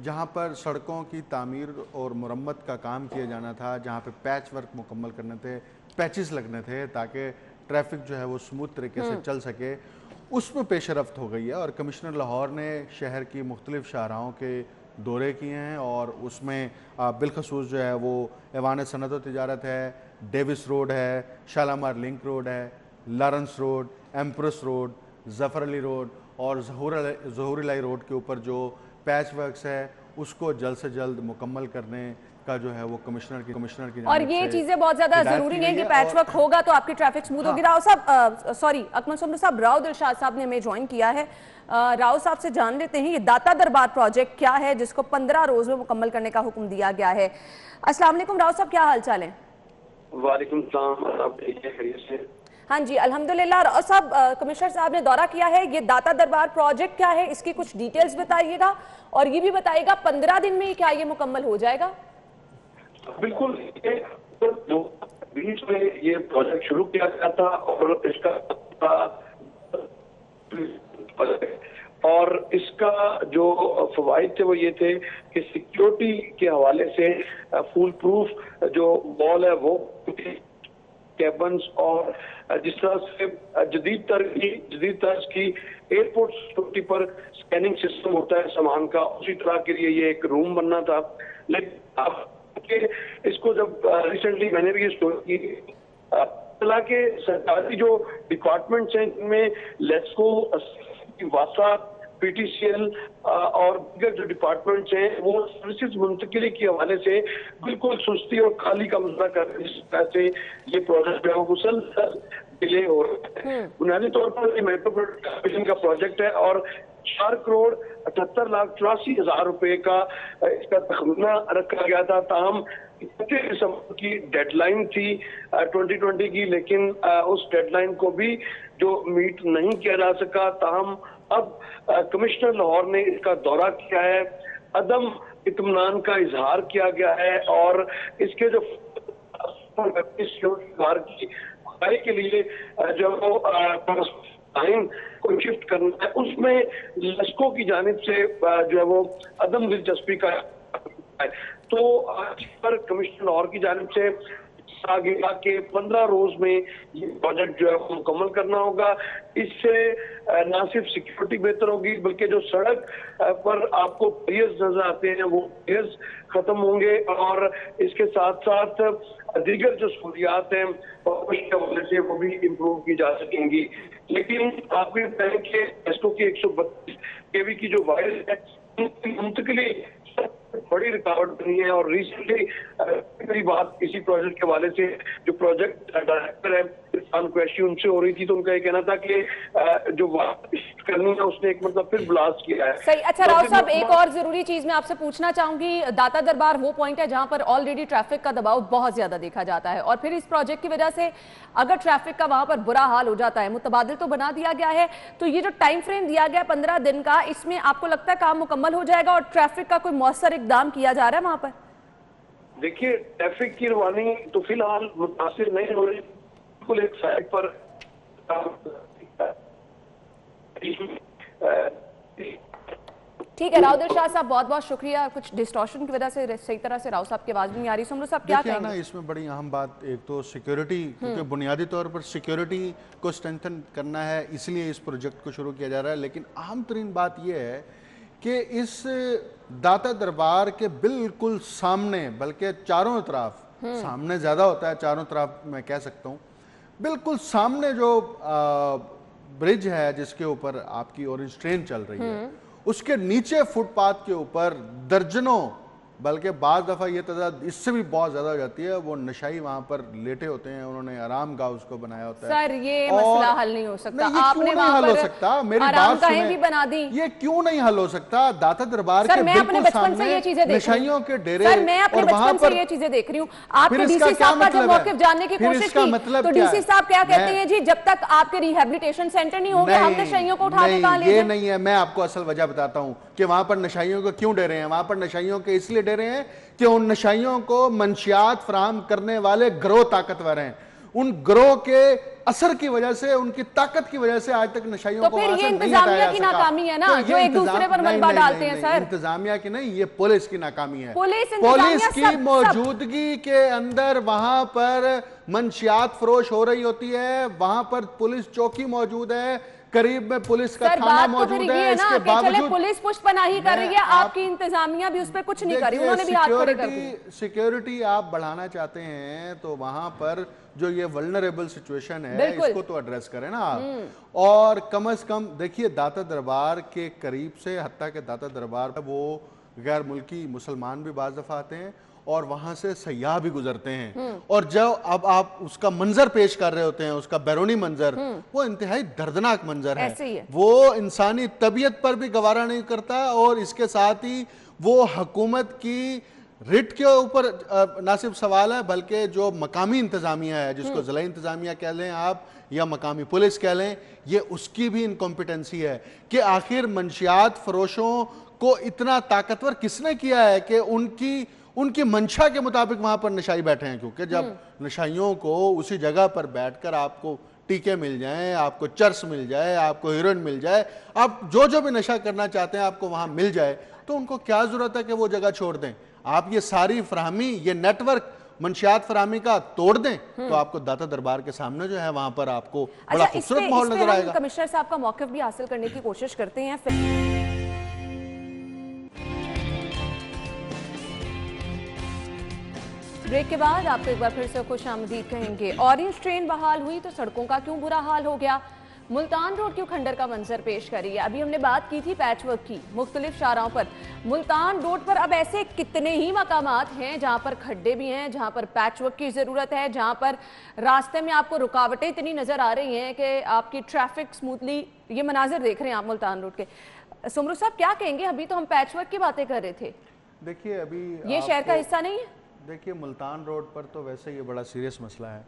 जहाँ पर सड़कों की तामीर और मुरम्मत का काम किया जाना था, जहाँ पे पैच वर्क मुकम्मल करने थे, पैचेस लगने थे ताकि ट्रैफिक जो है वो स्मूथ तरीके से चल सके, उसमें पेशरफ्त हो गई है। और कमिश्नर लाहौर ने शहर की मुख्तलिफ शाहराहों के दौरे किए हैं और उसमें बिलखसूस जो है वो ऐवान सनअत व तिजारत है, डेविस रोड है, शालामार लिंक रोड है, Lawrence road, empress road, Zafar Ali road और ज़हूर इलाही रोड के ऊपर जो पैच वर्क्स है उसको जल्द से जल्द मुकम्मल करने का जो है वो कमिश्नर की और ये चीजें बहुत ज्यादा जरूरी नहीं है कि पैच वर्क होगा तो आपकी ट्रैफिक स्मूथ होगी। राव साहब, सॉरी अकमल सुमर साहब, राव दिलशाद साहब ने हमें ज्वाइन किया है। राव साहब से जान लेते हैं ये दाता दरबार प्रोजेक्ट क्या है जिसको 15 रोज में मुकम्मल करने का हुक्म दिया गया है। अस्सलाम वालेकुम राव साहब, क्या हाल चाल है? वालेकुम सलाम, आप ठीक है, खैरियत से? हाँ जी अल्हम्दुलिल्लाह। राव साहब, कमिश्नर साहब ने दौरा किया है, ये दाता दरबार प्रोजेक्ट क्या है, इसकी कुछ डिटेल्स बताइएगा और ये भी बताइएगा 15 दिन में क्या ये मुकम्मल हो जाएगा? बिल्कुल, बीच में ये प्रोजेक्ट शुरू किया गया था और इसका जो फवाइद थे वो ये थे कि सिक्योरिटी के हवाले से फुल प्रूफ जो वॉल है वो कैबन्स और जिस तरह से जदीद तर्ज की एयरपोर्ट सिक्योरिटी पर स्कैनिंग सिस्टम होता है सामान का, उसी तरह के लिए ये एक रूम बनना था। लेकिन इसको जब रिसेंटली मैंने भी ये स्टोरी की, चला के सरकारी जो डिपार्टमेंट्स हैं इनमें लेस्को, वासा, पीटीसीएल और दीगर जो डिपार्टमेंट्स हैं वो सर्विसेज मुंतकिली के हवाले से बिल्कुल सुस्ती और खाली का मुजरा कर रहे हैं। जिस तरह से ये प्रोजेक्ट जो है वो मुसलसल डिले हो रहा है। बुनियादी तौर पर ये मेट्रोपोलिटन का प्रोजेक्ट है और 4,78,84,000 रुपए का इसका तखमीना रखा गया था। ताहम 25 दिसंबर की डेडलाइन थी 2020 की, लेकिन उस डेडलाइन को भी जो मीट नहीं किया जा सका। ताहम अब कमिश्नर लाहौर ने इसका दौरा किया है, अदम इत्मीनान का इजहार किया गया है और इसके जो के लिए जो को शिफ्ट करना है उसमें लश्को की जानिब से जो है वो अदम दिलचस्पी का है। तो आज पर कमिश्नर लाहौर की जानिब से आगे के 15 रोज में ये प्रोजेक्ट जो है मुकम्मल करना होगा। इससे न सिर्फ सिक्योरिटी बेहतर होगी बल्कि जो सड़क पर आपको पेयर्स नजर आते हैं वो पेयर्स खत्म होंगे और इसके साथ साथ दीगर जो सहूलियात हैं उसके हवाले से वो भी इम्प्रूव की जा सकेंगी। लेकिन आपके बैंक के एसओ की 132 केवी की जो वायर है मुंतकिली बड़ी रुकावट बनी है और रिसेंटली मेरी बात इसी प्रोजेक्ट के हवाले से जो प्रोजेक्ट डायरेक्टर है क्वेश्चन उनसे हो रही थी तो उनका ये कहना था कि जो करनी है उसने एक मतलब फिर ब्लास्ट किया है। सही। अच्छा राव साहब, एक और जरूरी चीज मैं आपसे पूछना चाहूंगी, दाता दरबार वो पॉइंट है जहां पर ऑलरेडी ट्रैफिक का दबाव बहुत ज्यादा देखा जाता है और फिर इस प्रोजेक्ट की वजह से अगर ट्रैफिक का वहां पर बुरा हाल हो जाता है, मुतबादिल तो बना दिया गया है, तो ये जो टाइम फ्रेम दिया गया 15 दिन का, इसमें आपको लगता है काम मुकम्मल हो जाएगा और ट्रैफिक का कोई मौसर इकदाम किया जा रहा है वहां पर? देखिए, ट्रैफिक की रवानी तो फिलहाल मुतासिर नहीं हो रही, बिल्कुल एक साइड पर ठीक है। राव दिलशाद साहब बहुत बहुत शुक्रिया। कुछ डिस्टॉर्शन की वजह से सही तरह से राव साहब की आवाज नहीं आ रही। सुमरू साहब क्या कहेंगे? ना इसमें बड़ी अहम बात एक तो सिक्योरिटी, क्योंकि बुनियादी तौर पर सिक्योरिटी को स्ट्रेंथन करना है इसलिए इस प्रोजेक्ट को शुरू किया जा रहा है। लेकिन अहम तरीन बात यह है कि इस दाता दरबार के बिल्कुल सामने, बल्कि चारों तरफ, सामने ज्यादा होता है, चारों तरफ मैं कह सकता हूँ, बिल्कुल सामने जो ब्रिज है जिसके ऊपर आपकी ऑरेंज ट्रेन चल रही है उसके नीचे फुटपाथ के ऊपर दर्जनों, बल्कि बाज़ दफ़ा ये तादाद इससे भी बहुत ज़्यादा हो जाती है, वो नशाई वहाँ पर लेटे होते हैं, उन्होंने आराम गाह उसको बनाया होता है। सर ये मसला हल नहीं हो सकता। आपने वहाँ पर हल हो सकता, मेरी बात सुने, भी बना दी। ये क्यों नहीं हल हो सकता? दाता दरबार के बिल्कुल सामने नशाइयों के डेरे और वहाँ पर ये चीजें देख रही हूँ। आपके डीसी साहब का जो मौक़िफ़ जानने की कोशिश की तो डीसी साहब क्या कहते हैं, जी जब तक आपके रिहैबिलिटेशन सेंटर नहीं होंगे हम नशाइयों को उठा के कहाँ ले जाएं? ये नहीं है। मैं आपको असल वजह बताता हूँ कि वहां पर नशाइयों को क्यों डेरे हैं। वहां पर नशाइयों के इसलिए डेरे हैं कि उन नशाइयों को मंशियात फराहम करने वाले ग्रोह ताकतवर हैं। उन ग्रोह के असर की वजह से, उनकी ताकत की वजह से आज तक नशाइयों को फिर ये इंतजामिया की नाकामी है ना, जो एक दूसरे पर मलबा डालते हैं। सर इंतजामिया की नहीं, ये पुलिस की नाकामी है। पुलिस की मौजूदगी के अंदर वहां पर मंशियात फरोश हो रही होती है, वहां पर पुलिस चौकी मौजूद है, करीब में पुलिस का थाना मौजूद है। इसके बावजूद पुलिस पुष्पनाही कर रही है, आपकी इंतजामिया भी उस पर कुछ नहीं कर रही, उन्होंने भी हाथ खड़े कर दिए। सिक्योरिटी आप बढ़ाना चाहते हैं तो वहां पर जो ये वल्नरेबल सिचुएशन है इसको तो एड्रेस करें ना आप। और कम से कम देखिए, दाता दरबार के करीब से, हत्ता के दाता दरबार वो गैर मुल्की मुसलमान भी बाज़ दफ़ा आते हैं और वहां से सयाह भी गुजरते हैं, और जब अब आप उसका मंजर पेश कर रहे होते हैं, उसका बैरूनी मंजर, वो इंतहाई दर्दनाक मंजर ऐसे ही है, है। वो इंसानी तबीयत पर भी गवारा नहीं करता, और इसके साथ ही वो हुकूमत की रिट के ऊपर ना सिर्फ सवाल है, बल्कि जो मकामी इंतजामिया है, जिसको ज़िला इंतजामिया कह लें आप या मकामी पुलिस कह लें, ये उसकी भी इनकॉम्पिटेंसी है कि आखिर मंशियात फरोशों को इतना ताकतवर किसने किया है कि उनकी मंशा के मुताबिक वहां पर नशाई बैठे हैं। क्योंकि जब नशाइयों को उसी जगह पर बैठकर आपको टीके मिल जाएं, आपको चर्स मिल जाए, आपको हीरोइन मिल जाए, आप जो भी नशा करना चाहते हैं आपको वहां मिल जाए, तो उनको क्या जरूरत है कि वो जगह छोड़ दें। आप ये सारी फराहमी, ये नेटवर्क मंशियात फराहमी का तोड़ दें, तो आपको दाता दरबार के सामने जो है वहां पर आपको बड़ा खूबसूरत माहौल नजर आएगा। कमिश्नर साहब का मौक़िफ़ भी हासिल करने की कोशिश करते हैं। ब्रेक के बाद आपको एक बार फिर से खुशामदीद कहेंगे। ऑरेंज ट्रेन बहाल हुई तो सड़कों का क्यों बुरा हाल हो गया? मुल्तान रोड क्यों खंडर का मंजर पेश करी है? अभी हमने बात की थी पैचवर्क की मुख्तलिफ शाहराहों पर। मुल्तान रोड पर अब ऐसे कितने ही मकामात हैं जहां पर खड्डे भी हैं, जहां पर पैचवर्क की जरूरत है, जहां पर रास्ते में आपको रुकावटें इतनी नजर आ रही हैं कि आपकी ट्रैफिक स्मूथली, ये मनाजिर देख रहे हैं आप मुल्तान रोड के। सुमरू साहब क्या कहेंगे? अभी तो हम पैचवर्क की बातें कर रहे थे। देखिए अभी ये शहर का हिस्सा नहीं है। देखिए मुल्तान रोड पर तो वैसे ये बड़ा सीरियस मसला है।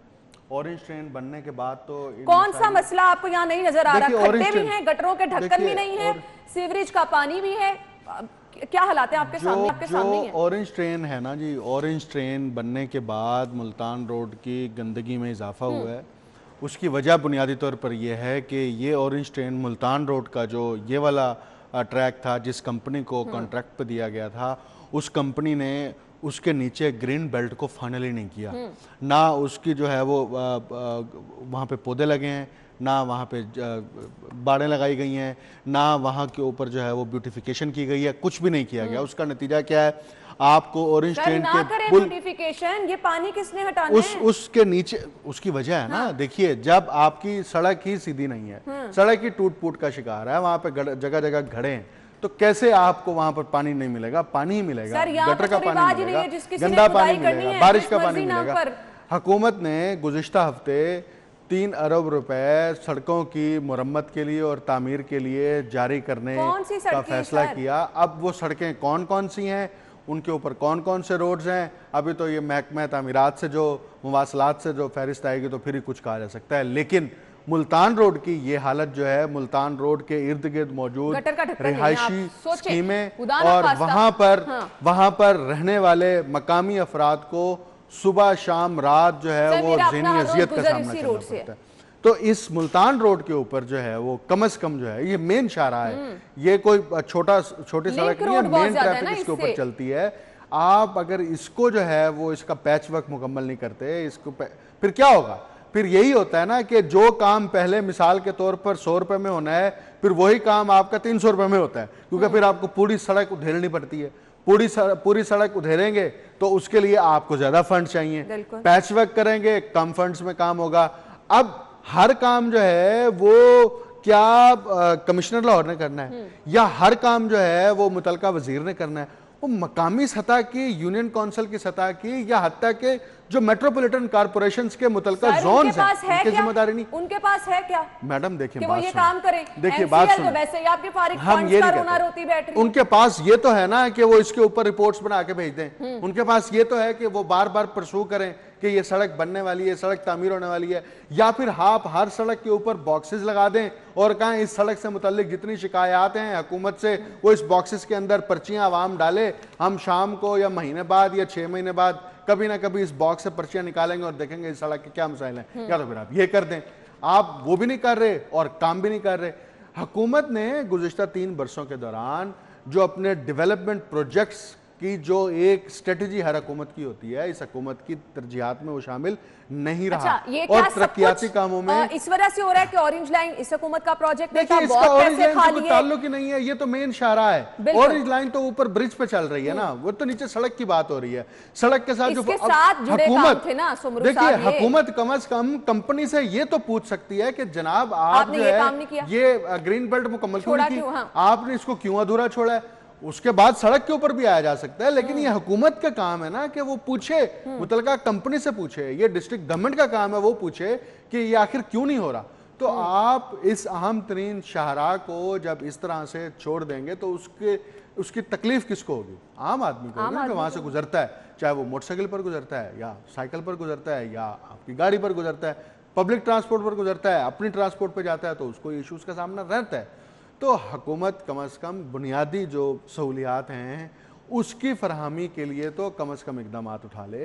ऑरेंज ट्रेन बनने के बाद तो कौन सा मसला आपको यहाँ नहीं नजर आ रहा? खड्डे भी हैं, गटरों के ढक्कन भी नहीं है, सीवरेज का पानी भी है, क्या हालात है आपके सामने? आपके सामने है। ऑरेंज ट्रेन है ना जी, ऑरेंज ट्रेन बनने के बाद मुल्तान रोड की गंदगी में इजाफा हुआ है। उसकी वजह बुनियादी तौर पर यह है कि ये ऑरेंज ट्रेन मुल्तान रोड का जो ये वाला ट्रैक था, जिस कंपनी को कॉन्ट्रैक्ट पे दिया गया था, उस कंपनी ने उसके नीचे ग्रीन बेल्ट को फाइनली नहीं किया। ना उसकी जो है वो वहाँ पे पौधे लगे हैं, ना वहाँ पे बाड़ें लगाई गई हैं, ना वहाँ के ऊपर जो है वो ब्यूटिफिकेशन की गई है, कुछ भी नहीं किया गया। उसका नतीजा क्या है? आपको ऑरेंज ट्रेन के ब्यूटिफिकेशन, ये पानी किसने हटाना है? उसके नीचे उसकी वजह है ना। देखिए जब आपकी सड़क ही सीधी नहीं है, सड़क ही टूट फूट का शिकार है, वहाँ पे जगह जगह घड़े हैं, तो कैसे आपको वहां पर पानी नहीं मिलेगा? पानी ही मिलेगा, गटर का पानी मिलेगा, गंदा पानी मिलेगा, बारिश का पानी मिलेगा। हुकूमत ने गुज़िश्ता हफ्ते 3 अरब रुपए सड़कों की मुरम्मत के लिए और तामीर के लिए जारी करने का फैसला किया। अब वो सड़कें कौन कौन सी हैं, उनके ऊपर कौन कौन से रोड्स हैं, अभी तो ये महकमा तामीरात से जो मुवासलात से जो फहरिस्त आएगी तो फिर ही कुछ कहा जा सकता है। लेकिन मुल्तान रोड की ये हालत जो है, मुल्तान रोड के इर्द गिर्द मौजूद रिहायशी स्कीमें और वहां पर रहने वाले मकामी अफराद को सुबह शाम रात जो है वो ज़हनी अज़ियत का सामना करना पड़ता है। तो इस मुल्तान रोड के ऊपर जो है वो कम से कम जो है, ये मेन शाहराह है, ये कोई छोटी सड़क नहीं है, मेन ट्रैफिक इसके ऊपर चलती है। आप अगर इसको जो है वो इसका पैच वर्क मुकम्मल नहीं करते, इसको फिर क्या होगा? फिर यही होता है ना कि जो काम पहले मिसाल के तौर पर 100 रुपए में होना है, फिर वही काम आपका 300 रुपए में होता है, क्योंकि फिर आपको पूरी सड़क उधेड़नी पड़ती है। पूरी सड़क उधेड़ेंगे तो उसके लिए आपको ज्यादा फंड चाहिए, पैच वर्क करेंगे कम फंड्स में काम होगा। अब हर काम जो है वो क्या कमिश्नर लाहौर ने करना है, या हर काम जो है वो मुतलका वजीर ने करना है? वो मकामी सतह की, यूनियन काउंसिल की सतह की, या हत्ता के जो मेट्रोपॉलिटन कॉर्पोरेशंस के मुतलका जोन्स हैं, उनकी जिम्मेदारी नहीं? उनके पास है क्या? मैडम देखिए वो ये काम करें? देखिए बात सुनो, वैसे ही आपके फारिग हम ये नहीं कहते, उनके पास ये तो है ना कि वो इसके ऊपर रिपोर्ट्स बना के भेज दें। उनके पास ये तो है कि वो बार बार परसू करें कि ये सड़क बनने वाली है, सड़क तामीर होने वाली है, या फिर आप हर सड़क के ऊपर बॉक्सेस लगा दें और कहें इस सड़क से मुताल्लिक जितनी शिकायत हैं हुकूमत से, वो इस बॉक्सेस के अंदर पर्चियां आवाम डाले। हम शाम को या महीने बाद या 6 महीने बाद कभी ना कभी इस बॉक्स से पर्चियां निकालेंगे और देखेंगे इस सड़क के क्या मसाइल हैं। या तो फिर आप ये कर दें। आप वो भी नहीं कर रहे और काम भी नहीं कर रहे। हुकूमत ने गुज़िश्ता 3 बरसों के दौरान जो अपने डेवलपमेंट प्रोजेक्ट्स की जो एक स्ट्रेटजी हर हुकूमत की होती है, इस हुकूमत की तरजीहात में वो शामिल नहीं रहा। ये और तरक्याती कामों में इस वजह से हो रहा है कि ऑरेंज लाइन इस हुकूमत का प्रोजेक्ट नहीं था, इसका ऑरेंज लाइन से कोई ताल्लुक ही नहीं है, ये तो मेन शाहराह है। ऑरेंज लाइन तो ऊपर ब्रिज पे चल रही है ना, वो तो नीचे सड़क की बात हो रही है। सड़क के साथ जो हुकूमत थे ना, देखिए हुकूमत कम से कम कंपनी से ये तो पूछ सकती है कि जनाब आप जो है ये ग्रीन बेल्ट मुकम्मल क्यों नहीं की, आपने इसको क्यों अधूरा छोड़ा है? उसके बाद सड़क के ऊपर भी आया जा सकता है, लेकिन ये हुकूमत का काम है ना कि वो पूछे, मुतलका कंपनी से पूछे, ये डिस्ट्रिक्ट गवर्नमेंट का काम है वो पूछे कि ये आखिर क्यों नहीं हो रहा। तो आप इस अहम तरीन शाहराह को जब इस तरह से छोड़ देंगे तो उसकी तकलीफ किसको होगी? आम आदमी को होगी, जो वहां से गुजरता है, चाहे वो मोटरसाइकिल पर गुजरता है या साइकिल पर गुजरता है या आपकी गाड़ी पर गुजरता है, पब्लिक ट्रांसपोर्ट पर गुजरता है, अपनी ट्रांसपोर्ट पर जाता है, तो उसको इश्यूज का सामना रहता है। तो हुकूमत कम अज़ कम बुनियादी जो सहूलियात हैं उसकी फरहमी के लिए तो कम अज़ कम इकदाम उठा ले।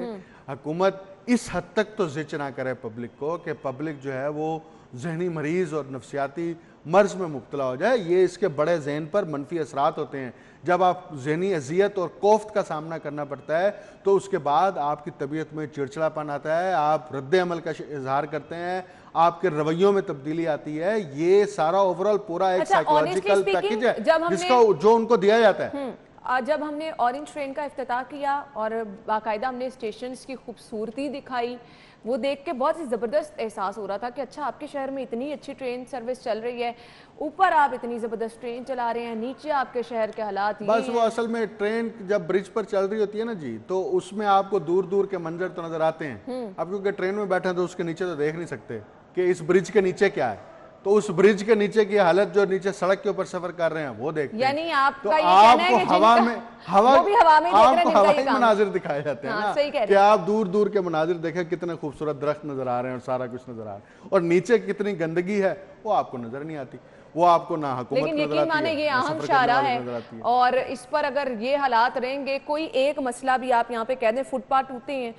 हुकूमत इस हद तक तो जिच ना करे पब्लिक को कि पब्लिक जो है वो जहनी मरीज़ और नफसियाती मर्ज में मुब्तला हो जाए। ये इसके बड़े जहन पर मनफी असरात होते हैं। जब आप जहनी अजियत और कोफ्त का सामना करना पड़ता है तो उसके बाद आपकी तबीयत में चिड़चिड़ापन आता है, आप रद्द अमल का इजहार करते हैं, आपके रवैयों में तब्दीली आती है। ये सारा ओवरऑल पूरा एक साइकोलॉजिकल पैकेज है जिसका जो उनको दिया जाता है। जब हमने ऑरेंज ट्रेन का इफ्तिताह किया और बाकायदा हमने स्टेशंस की खूबसूरती दिखाई, वो देख के बहुत ही ज़बरदस्त एहसास हो रहा था कि अच्छा आपके शहर में इतनी अच्छी ट्रेन सर्विस चल रही है, ऊपर आप इतनी ज़बरदस्त ट्रेन चला रहे हैं, नीचे आपके शहर के हालात बस वो असल में ट्रेन जब ब्रिज पर चल रही होती है ना जी, तो उसमें आपको दूर दूर के मंजर तो नजर आते हैं। अब क्योंकि ट्रेन में बैठे तो उसके नीचे तो देख नहीं सकते कि इस ब्रिज के नीचे क्या है, तो उस ब्रिज के नीचे की हालत जो नीचे सड़क के ऊपर सफर कर रहे हैं वो देखते हैं। यानी आपका तो ये कहना है आपको कि हवा में आपको हवाई काम। मनाजिर दिखाए जाते हैं हाँ, ना कि आप दूर दूर के मनाजिर देखें, कितने खूबसूरत दरख्त नजर आ रहे हैं और सारा कुछ नजर आ रहा है, और नीचे कितनी गंदगी है वो आपको नजर नहीं आती, वो आपको ना हुकूमत लेकिन यकीन माने ये अहम शाहराह है और इस पर अगर ये हालात रहेंगे, कोई एक मसला भी आप यहाँ पे कह दें, फुटपाथ टूटते हैं,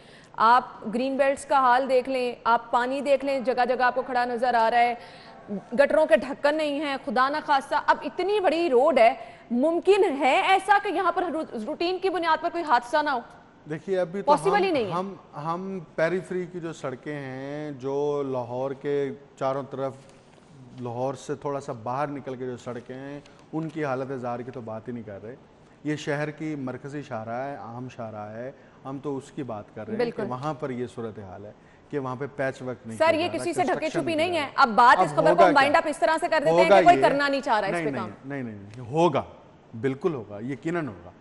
आप ग्रीन बेल्ट्स का हाल देख लें, आप पानी देख लें, जगह जगह आपको खड़ा नजर आ रहा है, गटरों के ढक्कन नहीं है, खुदा ना खासा। अब इतनी बड़ी रोड है, मुमकिन है ऐसा कि यहाँ पर रूटीन की बुनियाद पर कोई हादसा ना हो? देखिए अभी तो पॉसिबल ही नहीं है। हम पेरीफ्री की जो सड़कें हैं, जो लाहौर के चारों तरफ, लाहौर से थोड़ा सा बाहर निकल के जो सड़कें हैं, उनकी हालत ज़ार की तो बात ही नहीं कर रहे। ये शहर की मरकजी शाहराह है, आम शाहराह है, हम तो उसकी बात कर रहे हैं कि वहाँ पर ये सूरत हाल है कि वहाँ पे पैच वर्क नहीं। सर ये किसी से ढके छुपी नहीं है। अब बात इस खबर को वाइंड अप इस तरह से कर देते हैं कि कोई करना नहीं चाह रहा है इस पे काम। नहीं, होगा, बिल्कुल होगा, यकीनन होगा।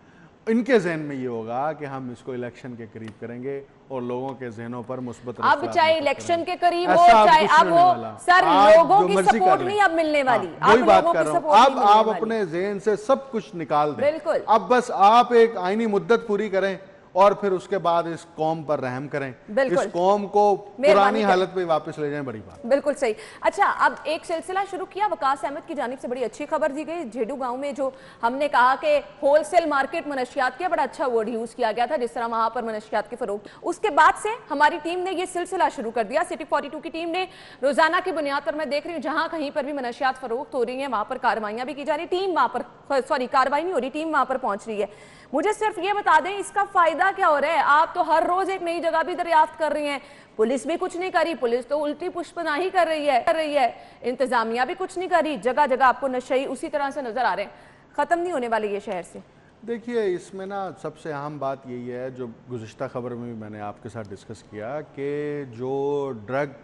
इनके जहन में ये होगा कि हम इसको इलेक्शन के करीब करेंगे और लोगों के जहनों पर मुस्बत, अब चाहे इलेक्शन के करीब हो, चाहे अब वो, सर लोगों की सपोर्ट नहीं अब मिलने वाली। वही बात कर रहा हूँ, अब आप अपने जहन से सब कुछ निकाल दें। बिल्कुल। अब बस आप एक आईनी मुद्दत पूरी करें और फिर उसके बाद इस कौम पर रहम करें, इस कौम को पुरानी हालत पे वापस ले जाएं, बड़ी बात। बिल्कुल सही। अच्छा, अब एक सिलसिला शुरू किया, वकास अहमद की जानिब से बड़ी अच्छी खबर दी गई। झेडू गांव में जो हमने कहा कि होलसेल मार्केट मनशियात का बड़ा अच्छा वर्ड यूज किया गया था, जिस तरह वहां पर मनशियात के फरोग, उसके बाद से हमारी टीम ने यह सिलसिला शुरू कर दिया। सिटी 42 की टीम ने रोजाना की बुनियाद पर, मैं देख रही हूँ जहां कहीं पर भी मनशियात फरोख्त हो रही है वहां पर कार्रवाइयां भी की जा रही, टीम वहां पर, सॉरी कार्रवाई नहीं हो रही, टीम वहां पर पहुंच रही है। मुझे सिर्फ ये बता दें इसका फायदा क्या हो रहा है? आप तो हर रोज एक नई जगह भी दरियाफ्त कर रही हैं, पुलिस भी कुछ नहीं करी, पुलिस तो उल्टी पुष्पनाही कर रही है, इंतजामिया भी कुछ नहीं करी, जगह जगह आपको नशे उसी तरह से नजर आ रहे हैं। खत्म नहीं होने वाले ये शहर से। देखिए इसमें ना सबसे अहम बात यही है, जो गुज़िश्ता खबर में भी मैंने आपके साथ डिस्कस किया, कि जो ड्रग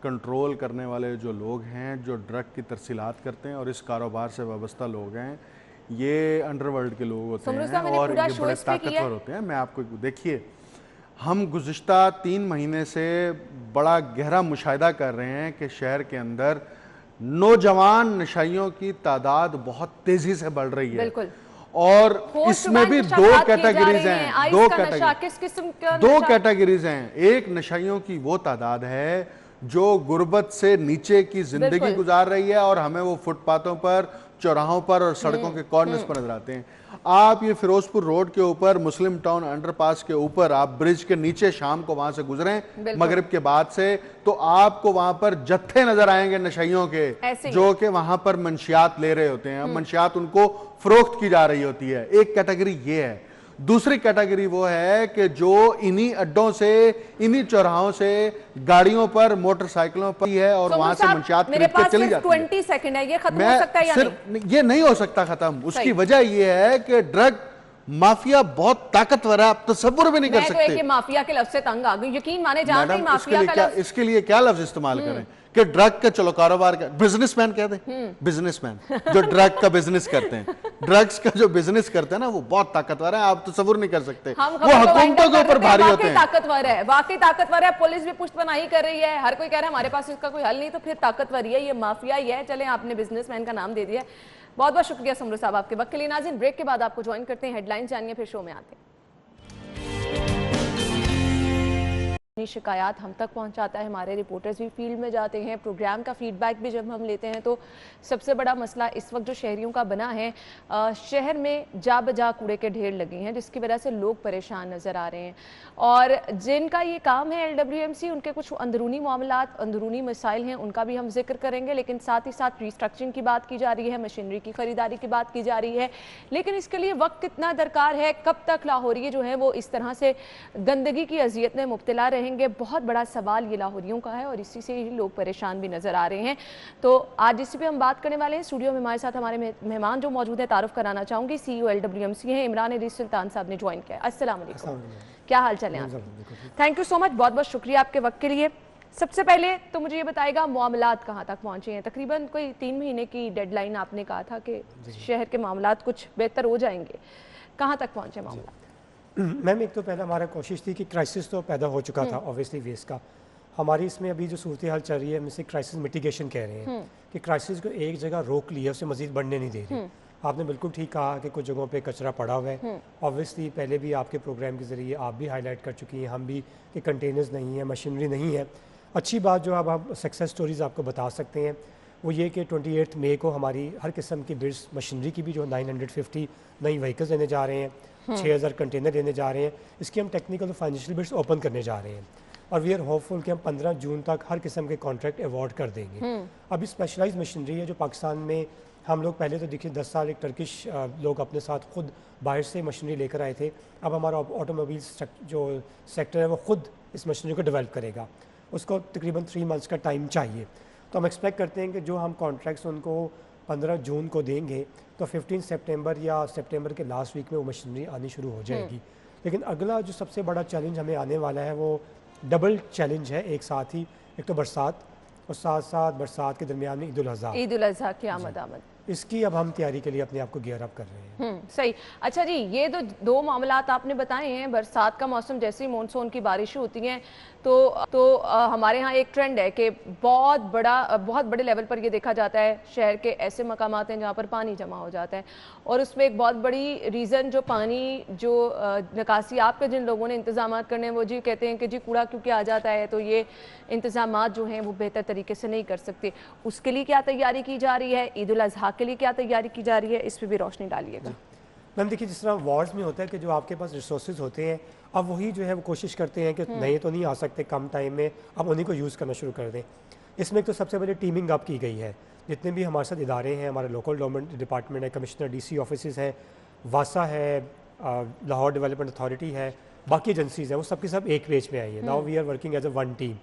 कंट्रोल करने वाले जो लोग हैं, जो ड्रग की तरसीलात करते हैं और इस कारोबार से वाबस्ता लोग हैं, ये अंडरवर्ल्ड के लोग होते हैं और ये बड़े ताकतवर होते हैं। मैं आपको देखिए, हम गुज़िश्ता 3 महीने से बड़ा गहरा मुशाहिदा कर रहे हैं कि शहर के अंदर नौजवान नशाइयों की तादाद बहुत तेजी से बढ़ रही है। बिल्कुल। और इसमें भी 2 कैटेगरीज हैं, 2 कैटेगरीज हैं। एक नशाइयों की वो तादाद है जो गुर्बत से नीचे की जिंदगी गुजार रही है और हमें वो फुटपाथों पर, चौराहों पर और सड़कों के कॉर्नर्स पर नजर आते हैं। आप ये फिरोजपुर रोड के ऊपर, मुस्लिम टाउन अंडरपास के ऊपर, आप ब्रिज के नीचे शाम को वहां से गुजरें मगरिब के बाद से, तो आपको वहां पर जत्थे नजर आएंगे नशइयों के, जो कि वहां पर मंशियात ले रहे होते हैं, मंशियात उनको फरोख्त की जा रही होती है। एक कैटेगरी ये है। दूसरी कैटेगरी वो है कि जो इन्हीं अड्डों से, इन्हीं चौराहों से गाड़ियों पर, मोटरसाइकिलों पर है और वहां से मंशियात खरीद के चली जाती है। 20 सेकंड है, ये खत्म हो सकता है या नहीं? ये नहीं हो सकता खत्म। उसकी वजह ये है कि ड्रग माफिया बहुत ताकतवर है, आप तसव्वुर भी नहीं कर सकते। माफिया के लफ्ज से तंग आ गई, यकीन माने जानते हैं माफिया का लफ्ज। इसके लिए क्या लफ्ज इस्तेमाल करें कि ड्रग का चलो कारोबार का बिजनेसमैन कह दे, बिजनेसमैन जो ड्रग का बिजनेस करते हैं, ड्रग्स का जो बिजनेस करते हैं ना, वो बहुत ताकतवर है, आप तसव्वुर नहीं कर सकते। वो हुकूमतों के ऊपर भारी होते हैं। ताकतवर है, वाकई ताकतवर है। पुलिस भी पुष्टपनाही कर रही है, हर कोई कह रहा है हमारे पास इसका कोई हल नहीं, तो फिर ताकतवर ही है, ये माफिया ही है। चले आपने बिजनेसमैन का नाम दे दिया। बहुत बहुत शुक्रिया सुमरू साहब आपके वक्त के लिए। नाज़रीन, ब्रेक के बाद आपको ज्वाइन करते हैं, हेडलाइंस जानिए, फिर शो में आते हैं। शिकायत हम तक पहुंचाता है, हमारे रिपोर्टर्स भी फील्ड में जाते हैं, प्रोग्राम का फीडबैक भी जब हम लेते हैं, तो सबसे बड़ा मसला इस वक्त जो शहरियों का बना है, शहर में जा बजा कूड़े के ढेर लगे हैं, जिसकी वजह से लोग परेशान नज़र आ रहे हैं। और जिनका ये काम है LWMC, उनके कुछ अंदरूनी मामलात, अंदरूनी मसाइल हैं, उनका भी हम जिक्र करेंगे, लेकिन साथ ही साथ रिस्ट्रक्चरिंग की बात की जा रही है, मशीनरी की खरीदारी की बात की जा रही है। लेकिन इसके लिए वक्त कितना दरकार है, कब तक लाहौरी जो है वो इस तरह से गंदगी की अजियत में मुब्तला रहेंगे, बहुत बड़ा सवाल ये लाहौरियों का है, और इसी से ही लोग परेशान भी नजर आ रहे हैं। तो आज इसी पे हम बात करने वाले हैं। स्टूडियो में हमारे साथ हमारे मेहमान जो मौजूद है, तारुफ कराना चाहूंगी, CEO LWMC हैं, इमरान अली सुल्तान साहब ने ज्वाइन किया। अस्सलाम वालेकुम, क्या हाल चाल है आप? थैंक यू सो मच, बहुत बहुत शुक्रिया आपके वक्त के लिए। सबसे पहले तो मुझे ये बताएगा, मामलात कहाँ तक पहुँचे हैं? तकरीबन कोई 3 महीने की डेडलाइन आपने कहा था कि शहर के मामलात कुछ बेहतर हो जाएंगे, कहाँ तक पहुँचे मामला? मैम, एक तो पहले हमारा कोशिश थी कि क्राइसिस तो पैदा हो चुका था ऑब्वियसली वेस्ट का। हमारी इसमें अभी जो सूरत हाल चल रही है, हम इसे क्राइसिस मिटिगेशन कह रहे हैं कि क्राइसिस को एक जगह रोक लिया, उसे मजीद बढ़ने नहीं दे रहे। आपने बिल्कुल ठीक कहा कि कुछ जगहों पे कचरा पड़ा हुआ है। ऑब्वियसली पहले भी आपके प्रोग्राम के ज़रिए आप भी हाईलाइट कर चुकी हैं, हम भी, कि कंटेनर्स नहीं है, मशीनरी नहीं है। अच्छी बात जो अब हम सक्सेस स्टोरीज़ आपको बता सकते हैं वो ये कि 28 मई को हमारी हर किस्म की बिड्स, मशीनरी की भी जो 950 नई व्हीकल्स देने जा रहे हैं, 6000 कंटेनर देने जा रहे हैं। इसकी हम टेक्निकल और फाइनेंशियल बिड्स ओपन करने जा रहे हैं, और वी आर होपफुल कि हम 15 जून तक हर किस्म के कॉन्ट्रैक्ट अवार्ड कर देंगे। अभी स्पेशलाइज्ड मशीनरी है जो पाकिस्तान में, हम लोग पहले तो देखिए 10 साल एक टर्किश लोग अपने साथ खुद बाहर से मशीनरी लेकर आए थे। अब हमारा ऑटोमोबाइल जो सेक्टर है वो खुद इस मशीनरी को डेवलप करेगा, उसको तकरीबन 3 मंथ्स का टाइम चाहिए। तो हम एक्सपेक्ट करते हैं कि जो हम कॉन्ट्रैक्ट्स उनको 15 जून को देंगे तो 15 सितंबर या सितंबर के लास्ट वीक में वो मशीनरी आनी शुरू हो जाएगी। लेकिन अगला जो सबसे बड़ा चैलेंज हमें आने वाला है वो डबल चैलेंज है एक साथ ही। एक तो बरसात, और साथ साथ बरसात के दरमियान में ईद उल अज़हा की आमद। इसकी अब हम तैयारी के लिए अपने आप को गियर अप कर रहे हैं। सही। अच्छा जी, ये तो 2 मामलात आपने बताए हैं। बरसात का मौसम, जैसे ही मानसून की बारिशें होती हैं तो हमारे यहाँ एक ट्रेंड है कि बहुत बड़े लेवल पर ये देखा जाता है, शहर के ऐसे मकामात हैं जहाँ पर पानी जमा हो जाता है, और उसमें एक बहुत बड़ी रीज़न जो पानी जो निकासी आपके जिन लोगों ने इंतजाम करने, वो जी कहते हैं कि जी कूड़ा क्योंकि आ जाता है तो ये इंतजाम जो हैं वो बेहतर तरीके से नहीं कर सकते। उसके लिए क्या तैयारी की जा रही है? ईद उल अज़हा के लिए क्या तैयारी की जा रही है? इस पर भी रोशनी डालिएगा। मैम देखिए, जिस तरह वॉर्स में होता है कि जो आपके पास रिसोर्सेज होते हैं, अब वही जो है वो कोशिश करते हैं कि नए तो नहीं आ सकते कम टाइम में, अब उन्हीं को यूज़ करना शुरू कर दें। इसमें तो सबसे पहले टीमिंग अप की गई है। जितने भी हमारे साथ इदारे हैं, हमारे लोकल गवर्नमेंट डिपार्टमेंट है, कमिश्नर DC ऑफिस हैं, वासा है, लाहौर डेवलपमेंट अथॉरिटी है, बाकी एजेंसीज़ हैं, वो सबके सब एक पेज में आई है। Now we are working as a one team.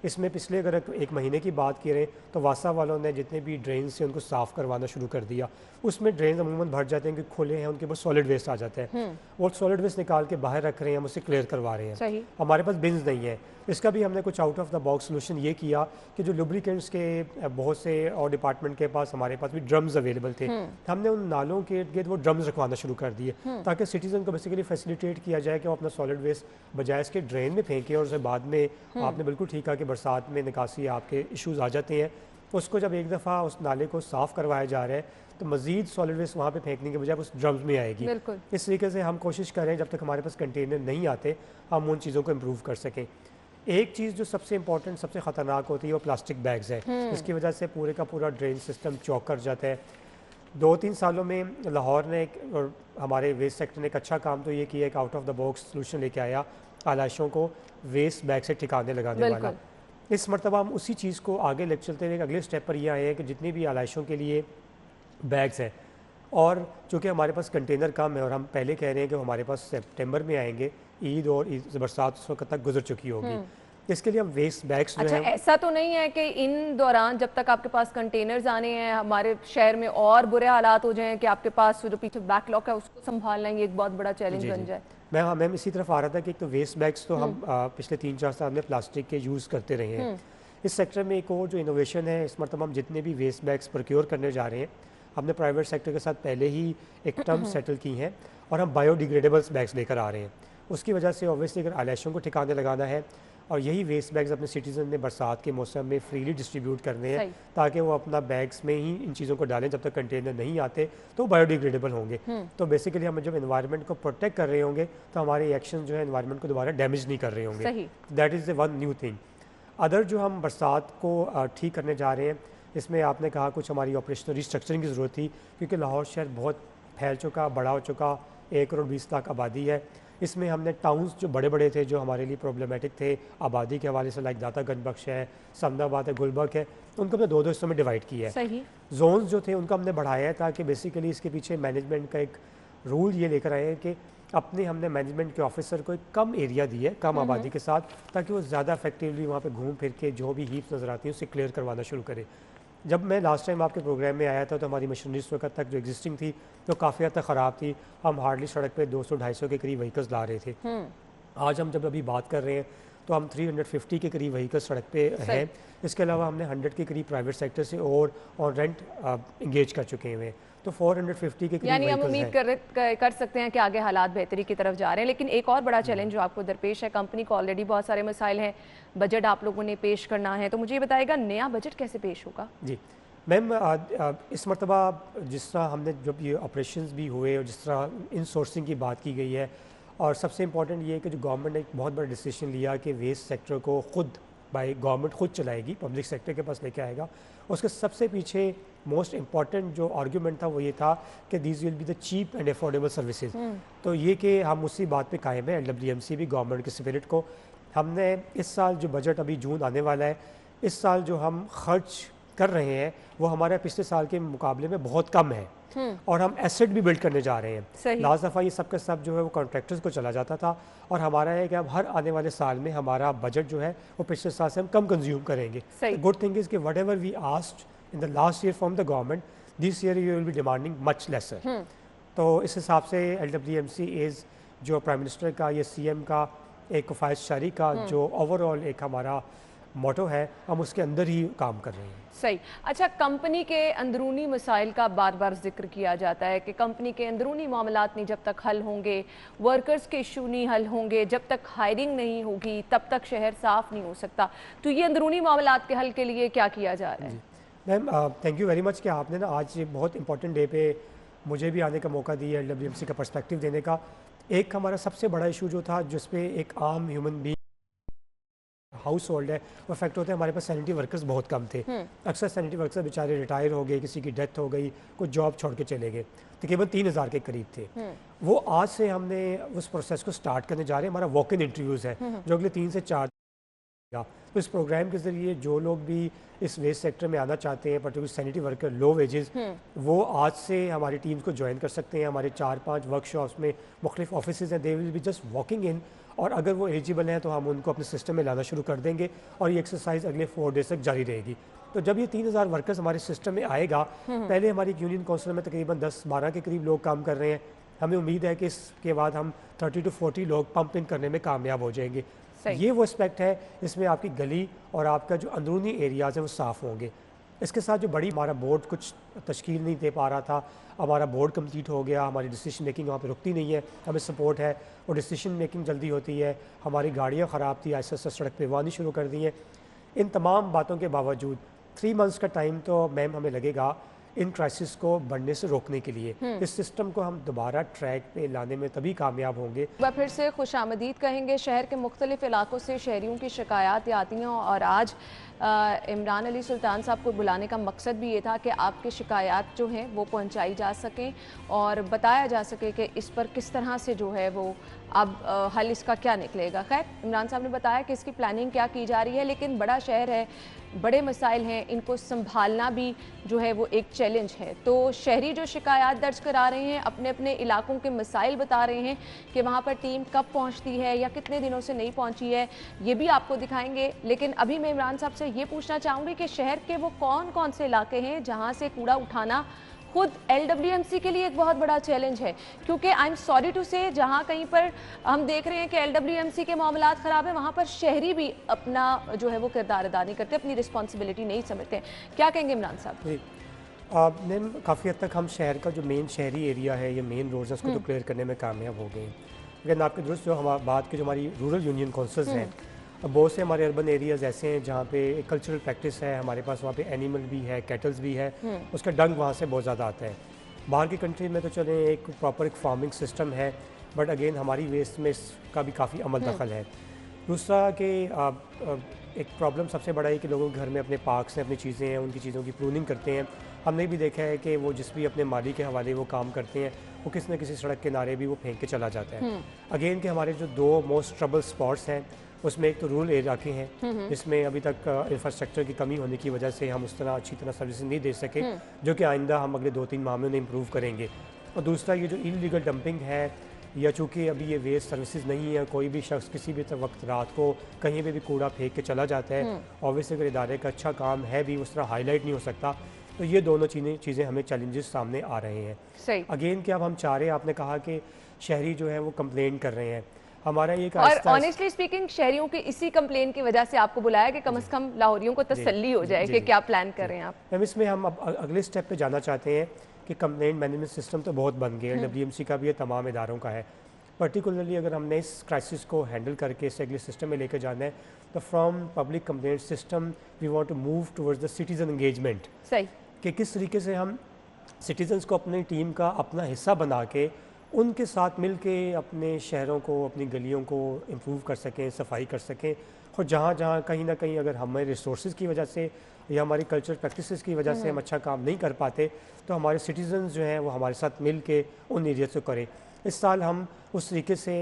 इसमें पिछले अगर 1 महीने की बात करें तो वासा वालों ने जितने भी ड्रेन से उनको साफ़ करवाना शुरू कर दिया। उसमें ड्रेन अमूमन भर जाते हैं कि खुले हैं, उनके पास सॉलिड वेस्ट आ जाता है, वो सॉलिड वेस्ट निकाल के बाहर रख रहे हैं, हम उसे क्लियर करवा रहे हैं। हमारे पास बिन्स नहीं है। इसका भी हमने कुछ out of the box solution ये किया कि जो लुब्रिकेंट्स के बहुत से और डिपार्टमेंट के पास, हमारे पास भी ड्रम्स अवेलेबल थे, हमने उन नालों के इर्द गिर्द वो ड्रम्स रखवाना शुरू कर दिए ताकि सिटीजन को बेसिकली फैसिलिटेट किया जाए कि वो अपना सॉलिड वेस्ट बजाय इसके ड्रेन में फेंके, और उसे बाद में, आपने बिल्कुल ठीक कहा कि बरसात में निकासी आपके इशूज़ आ जाते हैं, उसको जब एक दफ़ा उस नाले को साफ़ करवाया जा रहा है तो मज़ीद सॉलिड वेस्ट वहाँ पे फेंकने के बजाय उस ड्रम्स में आएगी। इस तरीके से हम कोशिश कर रहे हैं जब तक हमारे पास कंटेनर नहीं आते हम उन चीज़ों को इम्प्रूव कर सकें। एक चीज़ जो सबसे इंपॉर्टेंट, सबसे ख़तरनाक होती है वो प्लास्टिक बैग्स है, इसकी वजह से पूरे का पूरा ड्रेन सिस्टम चौक कर जाता है। 2-3 सालों में लाहौर ने और हमारे वेस्ट सेक्टर ने एक अच्छा काम तो ये किया, एक out of the box solution लेके आया आलाइशों को वेस्ट बैग से ठिकाने लगाने वाला। इस मरतबा हम उसी चीज़ को आगे ले चलते हुए अगले स्टेप पर यह आए हैं कि जितनी भी आलाइशों के लिए बैग्स हैं, और चूँकि हमारे पास कंटेनर कम है और हम पहले कह रहे हैं कि हमारे पास सितंबर में आएंगे, ईद और बरसात उस वक्त तक गुजर चुकी होगी, इसके लिए हम वेस्ट बैग्स जो हैं। ऐसा तो नहीं है कि इन दौरान जब तक आपके पास कंटेनर्स आने हैं हमारे शहर में और बुरे हालात हो जाएं कि आपके पास जो पीछे बैकलॉग है उसको संभालना ये एक बहुत बड़ा चैलेंज बन जाए? मैम इसी तरफ आ रहा था कि एक तो वेस्ट बैग्स तो हम पिछले 3-4 साल में प्लास्टिक के यूज़ करते रहे हैं, इस सेक्टर में एक और जो इनोवेशन है, इस मतलब हम जितने भी वेस्ट बैग्स प्रोक्योर करने जा रहे हैं, हमने प्राइवेट सेक्टर के साथ पहले ही एक टर्म सेटल की हैं और हम बायोडिग्रेडेबल्स बैग्स लेकर आ रहे हैं। उसकी वजह से ऑब्वियसली अगर आलैशों को ठिकाने लगाना है और यही वेस्ट बैग्स अपने सिटीजन ने बरसात के मौसम में फ्रीली डिस्ट्रीब्यूट करने हैं ताकि वो अपना बैग्स में ही इन चीज़ों को डालें, जब तक कंटेनर नहीं आते तो बायोडिग्रेडेबल होंगे। तो बेसिकली हम जब एनवायरनमेंट को प्रोटेक्ट कर रहे होंगे तो हमारे एक्शन जो है एनवायरनमेंट को दोबारा डैमेज नहीं कर रहे होंगे। That is the one new thing. Other जो हम बरसात को ठीक करने जा रहे हैं, इसमें आपने कहा कुछ हमारी ऑपरेशनल रिस्ट्रक्चरिंग की ज़रूरत थी, क्योंकि लाहौर शहर बहुत फैल चुका, बड़ा हो चुका, 1 करोड़ 20 लाख आबादी है। इसमें हमने टाउन्स जो बड़े बड़े थे, जो हमारे लिए प्रॉब्लमेटिक थे आबादी के हवाले से, लाइक दाता गंजबख्श है, समदाबाद है, गुलबर्ग है, उनको हमने 2-2 हिस्सों में डिवाइड किया है। जोन्स जो थे उनको हमने बढ़ाया है ताकि बेसिकली इसके पीछे मैनेजमेंट का एक रूल ये लेकर आए हैं कि अपने हमने मैनेजमेंट के ऑफिसर को एक कम एरिया दी है, कम आबादी के साथ, ताकि वो ज़्यादा इफेक्टिवली वहाँ पे घूम फिर के जो भी हीप्स नज़र आती हैं उससे क्लियर करवाना शुरू करे। जब मैं लास्ट टाइम आपके प्रोग्राम में आया था तो हमारी मशीनरी उस वक्त तक जो एग्जिस्टिंग थी तो काफ़ी हद तक ख़राब थी। हम हार्डली सड़क पे 200-250 के करीब व्हीकल्स ला रहे थे। आज हम जब अभी बात कर रहे हैं तो हम 350 के करीब व्हीकल्स सड़क पे हैं। इसके अलावा हमने 100 के करीब प्राइवेट सेक्टर से और ऑन रेंट इंगेज कर चुके हैं। तो 450 के करीब, यानी हम उम्मीद कर सकते हैं कि आगे हालात बेहतरी की तरफ जा रहे हैं। लेकिन एक और बड़ा चैलेंज जो आपको दरपेश है, कंपनी को ऑलरेडी बहुत सारे मसाइल हैं, बजट आप लोगों ने पेश करना है, तो मुझे ये बताइएगा नया बजट कैसे पेश होगा? जी मैम, इस मरतबा जिस तरह हमने जब ये ऑपरेशंस भी हुए और जिस तरह इन सोर्सिंग की बात की गई है, और सबसे इम्पॉर्टेंट ये है कि जो गवर्नमेंट ने एक बहुत बड़ा डिसीजन लिया कि वेस्ट सेक्टर को खुद बाय गवर्नमेंट खुद चलाएगी, पब्लिक सेक्टर के पास लेके आएगा। उसके सबसे पीछे मोस्ट इम्पॉर्टेंट जो आर्ग्यूमेंट था वो ये था कि these will be the cheap and affordable services. तो ये कि हम उसी बात पे कायम है, LWMC भी गवर्नमेंट के स्पिरिट को। हमने इस साल जो बजट अभी जून आने वाला है, इस साल जो हम खर्च कर रहे हैं वो हमारे पिछले साल के मुकाबले में बहुत कम है, और हम एसेट भी बिल्ड करने जा रहे हैं। लास्ट दफ़ा ये सब का सब जो है वो कॉन्ट्रैक्टर्स को चला जाता था, और हमारा है कि अब हर आने वाले साल में हमारा बजट जो है वो पिछले साल से हम कम कंज्यूम करेंगे। गुड थिंग इज़ कि whatever we asked in the last year from the government, this year you will be demanding much lesser. तो इस हिसाब से LWMC इज़ जो प्राइम मिनिस्टर का, ये CM का एक ख्वाहिशजारी का जो ओवरऑल एक हमारा मोटो है, हम उसके अंदर ही काम कर रहे हैं। सही। अच्छा, कंपनी के अंदरूनी मसाइल का बार बार जिक्र किया जाता है कि कंपनी के अंदरूनी मामलात नहीं जब तक हल होंगे, वर्कर्स के इशू नहीं हल होंगे, जब तक हायरिंग नहीं होगी तब तक शहर साफ नहीं हो सकता। तो ये अंदरूनी मामलात के हल के लिए क्या किया जा रहा है? Ma'am, thank you very much कि आपने ना आज बहुत इंपॉर्टेंट डे पे मुझे भी आने का मौका दिया, LWMC का पर्सपेक्टिव देने का। एक हमारा सबसे बड़ा इशू जो था, जिसपे एक आम ह्यूमन बीइंग हाउस होल्ड है वो इफेक्ट होता है, हमारे पास सैनिटरी वर्कर्स बहुत कम थे। अक्सर सैनिटरी वर्कर्स बेचारे रिटायर हो गए, किसी की डेथ हो गई, कुछ जॉब छोड़ के चले गए, तकरीबन 3000 के करीब थे। वो आज से हमने उस प्रोसेस को स्टार्ट करने जा रहे हैं। हमारा वॉक इन इंटरव्यूज़ है जो अगले 3 से 4। तो इस प्रोग्राम के ज़रिए जो लोग भी इस वेस्ट सेक्टर में आना चाहते हैं, particular sanitary worker, low wages, वो आज से हमारी टीम्स को ज्वाइन कर सकते हैं। हमारे 4-5 वर्कशॉप्स में मुख्तलिफ ऑफिस हैं, they will be just walking in, और अगर वो एलिजिबल हैं तो हम उनको अपने सिस्टम में लाना शुरू कर देंगे, और ये एक्सरसाइज अगले 4 डेज तक जारी रहेगी। तो जब ये 3000 वर्कर्स हमारे सिस्टम में आएगा, पहले हमारी यूनियन काउंसिल में तकरीबन 10-12 के करीब लोग काम कर रहे हैं। हमें उम्मीद है कि इसके बाद हम 30 to 40 लोग पंप इन करने में कामयाब हो जाएंगे। ये वो एस्पेक्ट है, इसमें आपकी गली और आपका जो अंदरूनी एरियाज़ हैं वो साफ़ होंगे। इसके साथ जो बड़ी, हमारा बोर्ड कुछ तश्कील नहीं दे पा रहा था, हमारा बोर्ड कंप्लीट हो गया, हमारी डिसीजन मेकिंग वहाँ पे रुकती नहीं है, हमें सपोर्ट है और डिसीजन मेकिंग जल्दी होती है। हमारी गाड़ियाँ ख़राब थी, ऐसे ऐसे सड़क पे आनी शुरू कर दी हैं। इन तमाम बातों के बावजूद 3 मंथ्स का टाइम तो मैम हमें लगेगा इन क्राइसिस को बढ़ने से रोकने के लिए। इस सिस्टम को हम दोबारा ट्रैक पे लाने में तभी कामयाब होंगे। वह फिर से खुशामदीद कहेंगे। शहर के मुख्तलिफ इलाकों से शहरियों की शिकायत आती हैं, और आज इमरान अली सुल्तान साहब को बुलाने का मकसद भी ये था कि आपकी शिकायत जो हैं वो पहुंचाई जा सकें और बताया जा सके कि इस पर किस तरह से जो है वो अब हल इसका क्या निकलेगा। खैर, इमरान साहब ने बताया कि इसकी प्लानिंग क्या की जा रही है, लेकिन बड़ा शहर है, बड़े मसाइल हैं, इनको संभालना भी जो है वो एक चैलेंज है। तो शहरी जो शिकायत दर्ज करा रहे हैं, अपने अपने इलाकों के मसाइल बता रहे हैं कि वहाँ पर टीम कब पहुँचती है या कितने दिनों से नहीं पहुँची है, ये भी आपको दिखाएंगे। लेकिन अभी मैं इमरान साहब से ये पूछना चाहूँगी कि शहर के वो कौन कौन से इलाके हैं जहाँ से कूड़ा उठाना खुद LWMC के लिए एक बहुत बड़ा चैलेंज है, क्योंकि आई एम सॉरी टू से जहाँ कहीं पर हम देख रहे हैं कि LWMC के मामलात ख़राब है, वहाँ पर शहरी भी अपना जो है वो किरदार अदा नहीं करते, अपनी रिस्पॉन्सिबिलिटी नहीं समझते। क्या कहेंगे इमरान साहब? मैम काफ़ी हद तक हम शहर का जो मेन शहरी एरिया है, ये मेन रोड्स है, उसको तो क्लियर करने में कामयाब हो गए हैं। लेकिन आपके दुरुस्त जो हम बात की, जो हमारी रूरल यूनियन काउंसिल्स हैं, बहुत से हमारे अर्बन एरियाज़ ऐसे हैं जहाँ पे एक कल्चरल प्रैक्टिस है, हमारे पास वहाँ पे एनिमल भी है, कैटल्स भी है, उसका डंग वहाँ से बहुत ज़्यादा आता है। बाहर की कंट्री में तो चले एक प्रॉपर एक फार्मिंग सिस्टम है, बट अगेन हमारी वेस्ट में इसका भी काफ़ी अमल दखल है। दूसरा कि एक प्रॉब्लम सबसे बड़ा है कि लोगों के घर में अपने पार्क्स हैं, अपनी चीज़ें हैं, उनकी चीज़ों की प्रूनिंग करते हैं। हमने भी देखा है कि वो जिस भी अपने माली के हवाले वो काम करते हैं, वो किसी न किसी सड़क किनारे भी वो फेंक के चला जाता है। अगेन के हमारे जो दो मोस्ट ट्रबल स्पॉट्स हैं, उसमें एक तो रूरल इलाके हैं जिसमें अभी तक इंफ्रास्ट्रक्चर की कमी होने की वजह से हम उस तरह अच्छी तरह सर्विस नहीं दे सके, जो कि आइंदा हम अगले 2-3 माह में उन्हें इम्प्रूव करेंगे। और दूसरा ये जो इलीगल डंपिंग है, या चूँकि अभी ये वेस्ट सर्विसेज नहीं है, कोई भी शख्स किसी भी वक्त रात को कहीं पे भी कूड़ा फेंक के चला जाता है, ऑब्वियसली अगर इदारे का अच्छा काम है भी उस तरह हाईलाइट नहीं हो सकता। तो ये दोनों चीज़ें हमें चैलेंजेस सामने आ रहे हैं। सही। अगेन कि अब हम चाह रहे हैं, आपने कहा कि शहरी जो है वो कंप्लेन कर रहे हैं, हमारा ये और ऑनेस्टली स्पीकिंग शहरियों की इसी कंप्लेन की वजह से आपको बुलाया कि कम से कम लाहौरियों को तसल्ली हो जाए कि क्या प्लान कर रहे हैं आप? मैम इसमें हम अब अगले स्टेप पे जाना चाहते हैं कि कंप्लेंट मैनेजमेंट सिस्टम तो बहुत बन गया है, LWMC का भी है, तमाम इदारों का है। पर्टिकुलरली अगर हमने इस क्राइसिस को हैंडल करके इसे अगले सिस्टम में लेकर जाना है, तो from public complaint system we want to move towards the citizen engagement. सही। कि किस तरीके से हम सिटीजन्स को अपनी टीम का अपना हिस्सा बना के उनके साथ मिल के अपने शहरों को, अपनी गलियों को इम्प्रूव कर सकें, सफाई कर सकें। और जहाँ जहाँ कहीं ना कहीं अगर हमारे रिसोर्स की वजह से या हमारी कल्चरल प्रैक्टिसेस की वजह से हम अच्छा काम नहीं कर पाते, तो हमारे सिटीजन्स जो हैं वो हमारे साथ मिल के उन एरिया से करें। इस साल हम उस तरीके से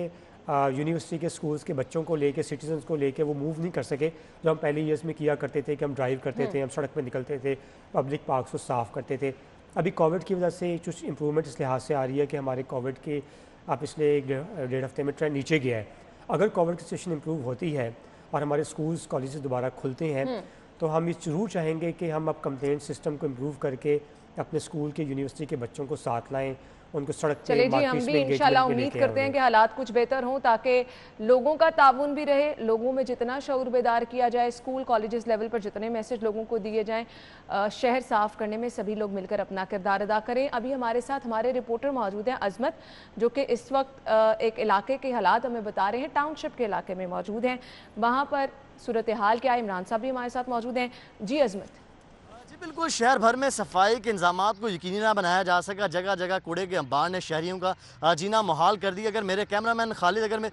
यूनिवर्सिटी के स्कूल्स के बच्चों को लेके, सिटीजन्स को लेके वो मूव नहीं कर सके जो हम पहले ईयर्स में किया करते थे, कि हम ड्राइव करते थे, हम सड़क पे निकलते थे, पब्लिक पार्क्स को साफ़ करते थे। अभी कोविड की वजह से कुछ इम्प्रूवमेंट इस लिहाज से आ रही है कि हमारे कोविड के पिछले 1.5 हफ्ते में ट्रेंड नीचे गया है। अगर कोविड की सिचुएशन इम्प्रूव होती है और हमारे स्कूल्स कॉलेजेस दोबारा खुलते हैं, तो हम ये ज़रूर चाहेंगे कि हम अब कंप्लेंट सिस्टम को इम्प्रूव करके अपने स्कूल के, यूनिवर्सिटी के बच्चों को साथ लाएं, उनको सड़क पे चलिए जी, हम भी इंशाल्लाह उम्मीद करते हैं कि हालात कुछ बेहतर हों, ताकि लोगों का ताउन भी रहे, लोगों में जितना शऊर बेदार किया जाए, स्कूल कॉलेजेस लेवल पर जितने मैसेज लोगों को दिए जाएं, शहर साफ़ करने में सभी लोग मिलकर अपना किरदार अदा करें। अभी हमारे साथ हमारे रिपोर्टर मौजूद हैं अजमत, जो कि इस वक्त एक इलाके के हालात हमें बता रहे हैं, टाउनशिप के इलाके में मौजूद हैं। वहाँ पर सूरत हाल क्या है, इमरान साहब भी हमारे साथ मौजूद हैं। जी अजमत। जी बिल्कुल, शहर भर में सफाई के इंतजामात को यकीनी ना बनाया जा सका, जगह जगह कूड़े के अंबार ने शहरियों का जीना मुहाल कर दिया। अगर मेरे कैमरामैन खालिद अगर मैं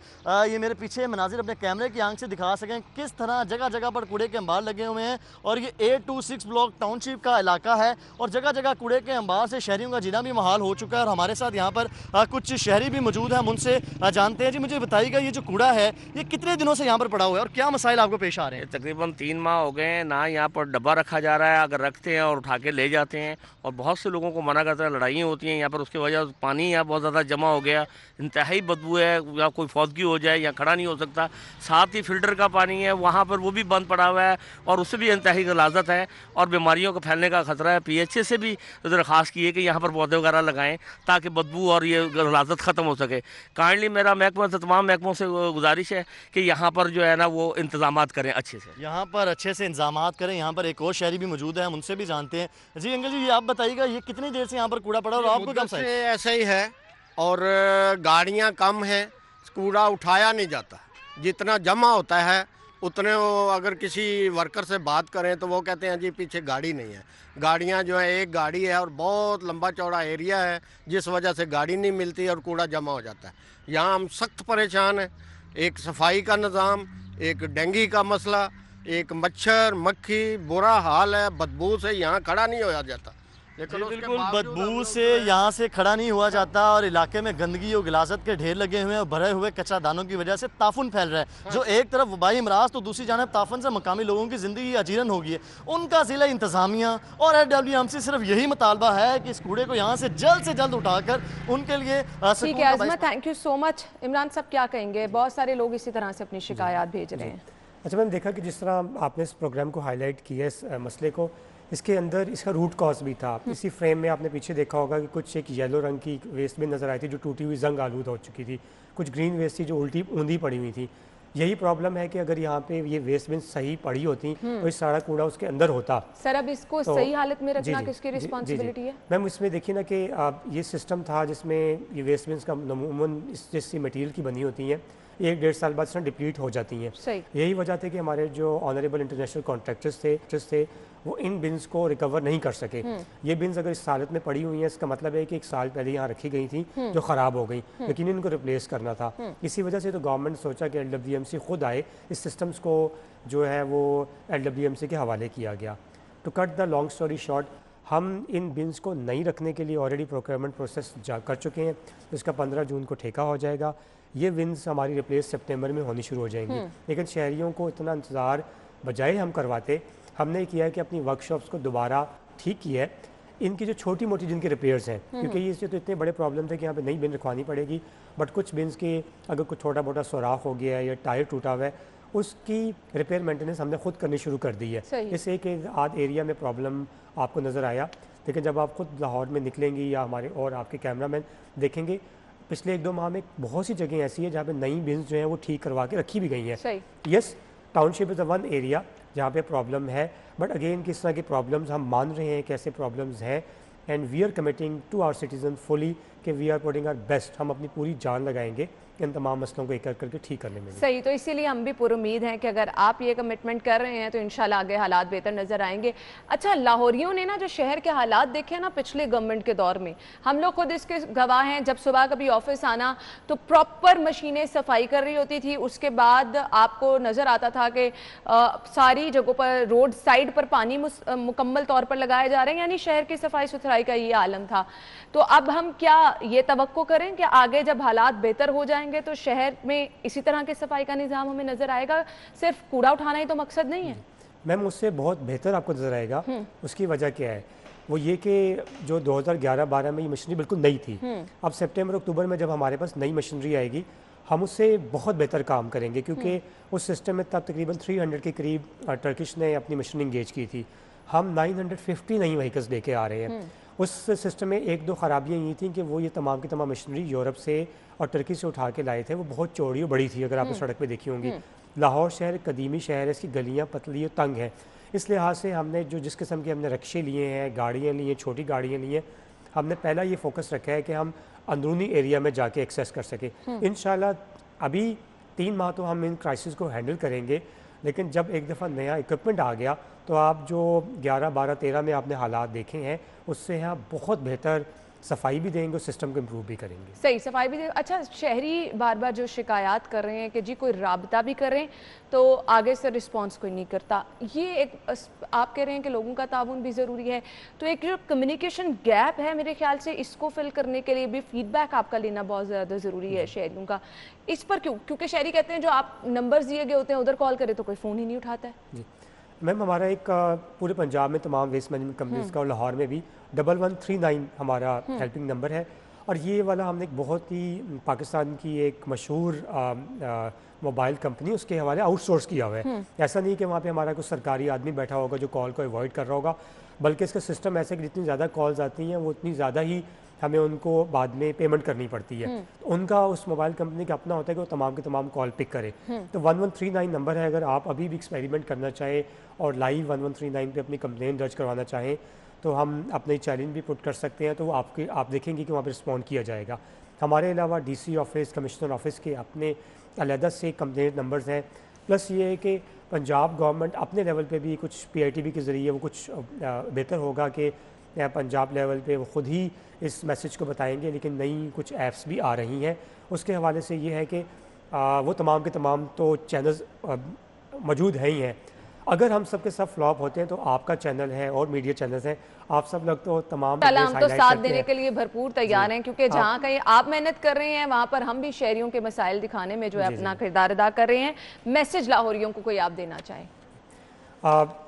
ये मेरे पीछे मनाजिर अपने कैमरे की आंख से दिखा सकें, किस तरह जगह जगह पर कूड़े के अंबार लगे हुए हैं। और ये 826 ब्लॉक टाउनशिप का इलाका है और जगह जगह कूड़े के अंबार से शहरियों का जीना भी मुहाल हो चुका है। और हमारे साथ यहाँ पर कुछ शहरी भी मौजूद हैं, हम उनसे जानते हैं। जी मुझे बताइएगा, ये जो कूड़ा है ये कितने दिनों से यहाँ पर पड़ा हुआ है और क्या मसाइल आपको पेश आ रहे हैं? तकरीबन 3 माह हो गए हैं ना, यहाँ पर डब्बा रखा जा रहा है, अगर रखते हैं और उठा के ले जाते हैं, और बहुत से लोगों को मना करते हैं, लड़ाइयाँ होती हैं यहाँ पर, उसकी वजह से पानी यहाँ बहुत ज़्यादा जमा हो गया, इंतहाई बदबू है, या कोई फौदगी हो जाए यहाँ खड़ा नहीं हो सकता। साथ ही फिल्टर का पानी है वहाँ पर, वो भी बंद पड़ा हुआ है और उससे भी इंतहाई गलाजत है और बीमारियों को फैलने का खतरा है। PHA से भी दरख्वास्त की है कि यहाँ पर पौधे वगैरह लगाएं ताकि बदबू और ये गलाजत ख़त्म हो सके। काइंडली मेरा महकमा से, तमाम महकमों से गुजारिश है कि यहाँ पर जो है ना वो इंतजाम करें अच्छे से, यहाँ पर अच्छे से इंतजाम करें। यहाँ पर एक और शहरी भी मौजूद है, हम उनसे भी जानते हैं। जी अंकल जी, ये आप बताइएगा, ये कितनी देर से यहाँ पर कूड़ा पड़ा और आपको कब से ऐसा ही है? और गाड़ियाँ कम हैं, कूड़ा उठाया नहीं जाता, जितना जमा होता है उतने अगर किसी वर्कर से बात करें तो वो कहते हैं जी पीछे गाड़ी नहीं है। गाड़ियाँ जो है, एक गाड़ी है और बहुत लंबा चौड़ा एरिया है, जिस वजह से गाड़ी नहीं मिलती और कूड़ा जमा हो जाता है। यहाँ हम सख्त परेशान हैं। एक सफाई का निज़ाम, एक डेंगू का मसला, एक मच्छर मक्खी, बुरा हाल है, बदबू से यहाँ खड़ा नहीं होया जाता। लेकिन बिल्कुल बदबू से यहाँ से खड़ा नहीं हुआ जाता और इलाके में गंदगी और गिलाजत के ढेर लगे हुए हैं और भरे हुए कचरा दानों की वजह से ताफुन फैल रहा है। जो एक तरफ वबाई अमराज तो दूसरी जानब ताफुन से मकामी लोगों की ज़िंदगी अजीरन हो गई है। उनका ज़िला इंतज़ामिया और LWMC सिर्फ यही मुतालबा है कि इस कूड़े को यहाँ से जल्द उठाकर उनके लिए। ठीक है Azmat, thank you so much. Imran साहब क्या कहेंगे? बहुत सारे लोग इसी तरह से अपनी शिकायत भेज रहे हैं। अच्छा मैंने देखा कि जिस तरह आपने इस प्रोग्राम को हाईलाइट किया, इस मसले को, इसके अंदर इसका रूट कॉज भी था। इसी फ्रेम में आपने पीछे देखा होगा कि कुछ एक येलो रंग की वेस्ट बिन नज़र आई थी जो टूटी हुई जंग आलूद हो चुकी थी, कुछ ग्रीन वेस्ट थी जो उल्टी ऊंधी पड़ी हुई थी। यही प्रॉब्लम है कि अगर यहाँ पे ये वेस्ट बिन सही पड़ी होती तो इस सारा कूड़ा उसके अंदर होता। सर अब इसको तो सही हालत में रखना जी, किसकी रिस्पॉन्सिबिलिटी है? मैम इसमें देखिए ना कि ये सिस्टम था जिसमें ये वेस्ट बिन्स का अमूमन जैसी मटेरियल की बनी होती हैं, 1-1.5 साल बाद इसमें डिप्लीट हो जाती हैं। सही। यही वजह थी कि हमारे जो ऑनरेबल इंटरनेशनल कॉन्ट्रैक्टर्स थे वो इन बिन्स को रिकवर नहीं कर सके। ये बिन्स अगर इस हालत में पड़ी हुई हैं, इसका मतलब है कि 1 साल पहले यहाँ रखी गई थी जो ख़राब हो गई, लेकिन इनको रिप्लेस करना था। इसी वजह से तो गवर्नमेंट ने सोचा कि LWMC खुद आए, इस सिस्टम्स को जो है वो LWMC के हवाले किया गया। To cut the long story short, हम इन बिन्स को नहीं रखने के लिए ऑलरेडी प्रोक्योरमेंट प्रोसेस कर चुके हैं, जिसका 15 जून को ठेका हो जाएगा। ये बिन्स हमारी रिप्लेस सितंबर में होनी शुरू हो जाएंगी, लेकिन शहरियों को इतना इंतज़ार बजाय हम करवाते, हमने किया है कि अपनी वर्कशॉप्स को दोबारा ठीक किया है। इनकी जो छोटी मोटी जिनके रिपेयर्स हैं, क्योंकि ये इससे तो इतने बड़े प्रॉब्लम थे कि यहाँ पे नई बिन रखवानी पड़ेगी, बट कुछ बिन्स के अगर कुछ छोटा मोटा सुराख हो गया है या टायर टूटा हुआ है, उसकी रिपेयर मेंटेनेंस हमने खुद करनी शुरू कर दी है। इस एक आध एरिया में प्रॉब्लम आपको नज़र आया, लेकिन जब आप खुद लाहौर में निकलेंगी या हमारे और आपके कैमरामैन देखेंगे, पिछले 1-2 माह में बहुत सी जगह ऐसी है जहाँ पे नई बिन्स जो हैं वो ठीक करवा के रखी भी गई हैं। Yes, township is the one area जहाँ पे प्रॉब्लम है, बट अगेन किस तरह की प्रॉब्लम्स हम मान रहे हैं कैसे प्रॉब्लम्स हैं, and we are committing to our citizen fully कि we are putting our best, हम अपनी पूरी जान लगाएंगे इन तमाम मसलों को एक करके ठीक करने में। सही, तो इसीलिए हम भी पूरी उम्मीद हैं कि अगर आप ये कमिटमेंट कर रहे हैं तो इंशाल्लाह आगे हालात बेहतर नज़र आएंगे। अच्छा, लाहौरियों ने ना जो शहर के हालात देखे ना पिछले गवर्नमेंट के दौर में, हम लोग खुद इसके गवाह हैं। जब सुबह कभी ऑफिस आना तो प्रॉपर मशीनें सफाई कर रही होती थी, उसके बाद आपको नज़र आता था कि सारी जगहों पर रोड साइड पर पानी मुकम्मल तौर पर लगाए जा रहे हैं, यानी शहर की सफाई सुथराई का ये आलम था। तो अब हम क्या ये तवक्को करें कि आगे जब हालात बेहतर हो जाएंगे तो शहर में इसी तरह के सफाई का निज़ाम हमें नज़र आएगा? सिर्फ कूड़ा उठाना ही तो मकसद नहीं है। मैम उससे बहुत बेहतर आपको नज़र आएगा। उसकी वजह क्या है? वो ये कि जो 2011-12 में ये मशीनरी बिल्कुल नई थी, अब सितंबर अक्टूबर में जब हमारे पास नई मशीनरी आएगी हम उससे बहुत बेहतर काम करेंगे, क्योंकि उस सिस्टम में तब तकरीबन 300 के करीब टर्किश ने अपनी मशीनरी इंगेज की थी। हम 950 नई व्हीकल्स लेके आ रहे हैं। उस सिस्टम में 1-2 ख़राबियाँ ये थी कि वो ये तमाम की तमाम मशीनरी यूरोप से और टर्की से उठा के लाए थे। वो बहुत चौड़ी और बड़ी थी, अगर आपने सड़क पे देखी होंगी। लाहौर शहर कदीमी शहर है, इसकी गलियाँ पतली और तंग हैं। इस लिहाज से हमने जो जिस किस्म के हमने रक्शे लिए हैं, गाड़ियाँ ली हैं, छोटी गाड़ियाँ ली हैं, हमने पहला ये फोकस रखा है कि हम अंदरूनी एरिया में जाके एक्सेस कर सकें। इंशाल्लाह अभी 3 माह तो हम इन क्राइसिस को हैंडल करेंगे, लेकिन जब एक दफ़ा नया इक्विपमेंट आ गया तो आप जो 11, 12, 13 में आपने हालात देखे हैं उससे आप बहुत बेहतर सफाई भी देंगे और सिस्टम को इम्प्रूव भी करेंगे। सही, सफाई भी देंगे। अच्छा, शहरी बार बार जो शिकायत कर रहे हैं कि जी कोई राबता भी कर रहे हैं तो आगे से रिस्पांस कोई नहीं करता, ये एक आप कह रहे हैं कि लोगों का ताउन भी ज़रूरी है, तो एक जो कम्युनिकेशन गैप है मेरे ख्याल से इसको फिल करने के लिए भी फीडबैक आपका लेना बहुत ज़्यादा ज़रूरी है शहरियों का। इस पर क्यों? क्योंकि शहरी कहते हैं जो आप नंबर्स दिए गए होते हैं उधर कॉल करें तो कोई फ़ोन ही नहीं उठाता है। जी मैम, हमारा एक पूरे पंजाब में तमाम वेस्ट मैनेजमेंट कंपनीज़ का और लाहौर में भी 1139 हमारा हेल्पिंग नंबर है, और ये वाला हमने एक बहुत ही पाकिस्तान की एक मशहूर मोबाइल कंपनी उसके हवाले आउटसोर्स किया हुआ है। ऐसा नहीं कि वहाँ पे हमारा कुछ सरकारी आदमी बैठा होगा जो कॉल को अवॉइड कर रहा होगा, बल्कि इसका सिस्टम ऐसा कि जितनी ज़्यादा कॉल्स आती हैं वो उतनी ज़्यादा ही हमें उनको बाद में पेमेंट करनी पड़ती है। उनका उस मोबाइल कंपनी का अपना होता है कि वो तमाम के तमाम कॉल पिक करे। तो 1139 नंबर है, अगर आप अभी भी एक्सपेरिमेंट करना चाहें और लाइव 1139 पे अपनी कंप्लेंट दर्ज करवाना चाहें तो हम अपने चैलेंज भी पुट कर सकते हैं, तो वो आप देखेंगे कि वहाँ पर रिस्पॉन्ड किया जाएगा। हमारे अलावा DC ऑफिस, कमिश्नर ऑफिस के अपने अलहदा से कंप्लेंट नंबर्स हैं, प्लस ये है कि पंजाब गवर्नमेंट अपने लेवल पे भी कुछ PITB के ज़रिए वो कुछ बेहतर होगा कि पंजाब लेवल पे वो ख़ुद ही इस मैसेज को बताएंगे, लेकिन नई कुछ ऐप्स भी आ रही हैं। उसके हवाले से ये है कि वो तमाम के तमाम तो चैनल्स मौजूद हैं ही हैं। अगर हम सब के सब फ्लॉप होते हैं तो आपका चैनल है और मीडिया चैनल्स हैं, आप सब लोग तो तमाम हम तो साथ देने के लिए भरपूर तैयार हैं, क्योंकि जहाँ कहीं आप मेहनत कर रहे हैं वहाँ पर हम भी शहरियों के मसाइल दिखाने में जो है अपना किरदार अदा कर रहे हैं। मैसेज लाहौरियों को कोई आप देना चाहें?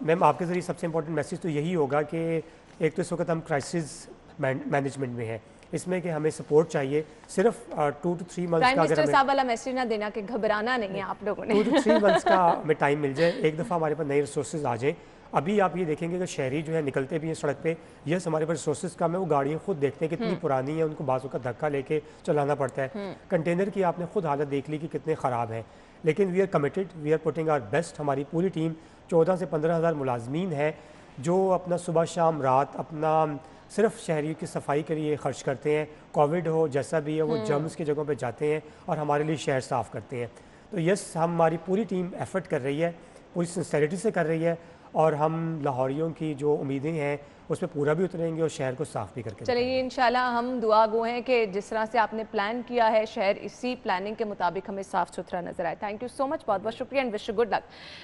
मैम, आपके ज़रिए सबसे इम्पोर्टेंट मैसेज तो यही होगा कि एक तो इस वक्त हम क्राइसिस मैनेजमेंट में हैं, इसमें कि हमें सपोर्ट चाहिए। सिर्फ 2 to 3 मंथ्स प्राइम का मिनिस्टर अगर साहब वाला मैसेज ना देना कि घबराना नहीं है आप लोगों ने। 2 to 3 मंथ्स का हमें टाइम मिल जाए, एक दफ़ा हमारे पास नए रिसोर्सेज आ जाए। अभी आप ये देखेंगे कि शहरी जो है निकलते भी हैं सड़क पे, यस हमारे पास रिसोर्सेज कम है, वो गाड़ियाँ खुद देखते हैं कितनी पुरानी है, उनको बाजू का धक्का लेके चलाना पड़ता है। कंटेनर की आपने खुद हालत देख ली कि कितने ख़राब हैं, लेकिन we are committed, we are putting our best. हमारी पूरी टीम 14 से 15 हज़ार मुलाजमीन है जो अपना सुबह शाम रात अपना सिर्फ शहरी की सफाई के लिए खर्च करते हैं। कोविड हो जैसा भी है, वो जर्म्स की जगहों पे जाते हैं और हमारे लिए शहर साफ़ करते हैं। तो यस हमारी पूरी टीम एफर्ट कर रही है, पूरी सिंसेरिटी से कर रही है, और हम लाहौरियों की जो उम्मीदें हैं उस पर पूरा भी उतरेंगे और शहर को साफ़ भी करके चलिए इंशाल्लाह हम दुआ गो हैं कि जिस तरह से आपने प्लान किया है शहर इसी प्लानिंग के मुताबिक हमें साफ़ सुथरा नजर आए। थैंक यू सो मच, बहुत बहुत शुक्रिया and wish you good luck.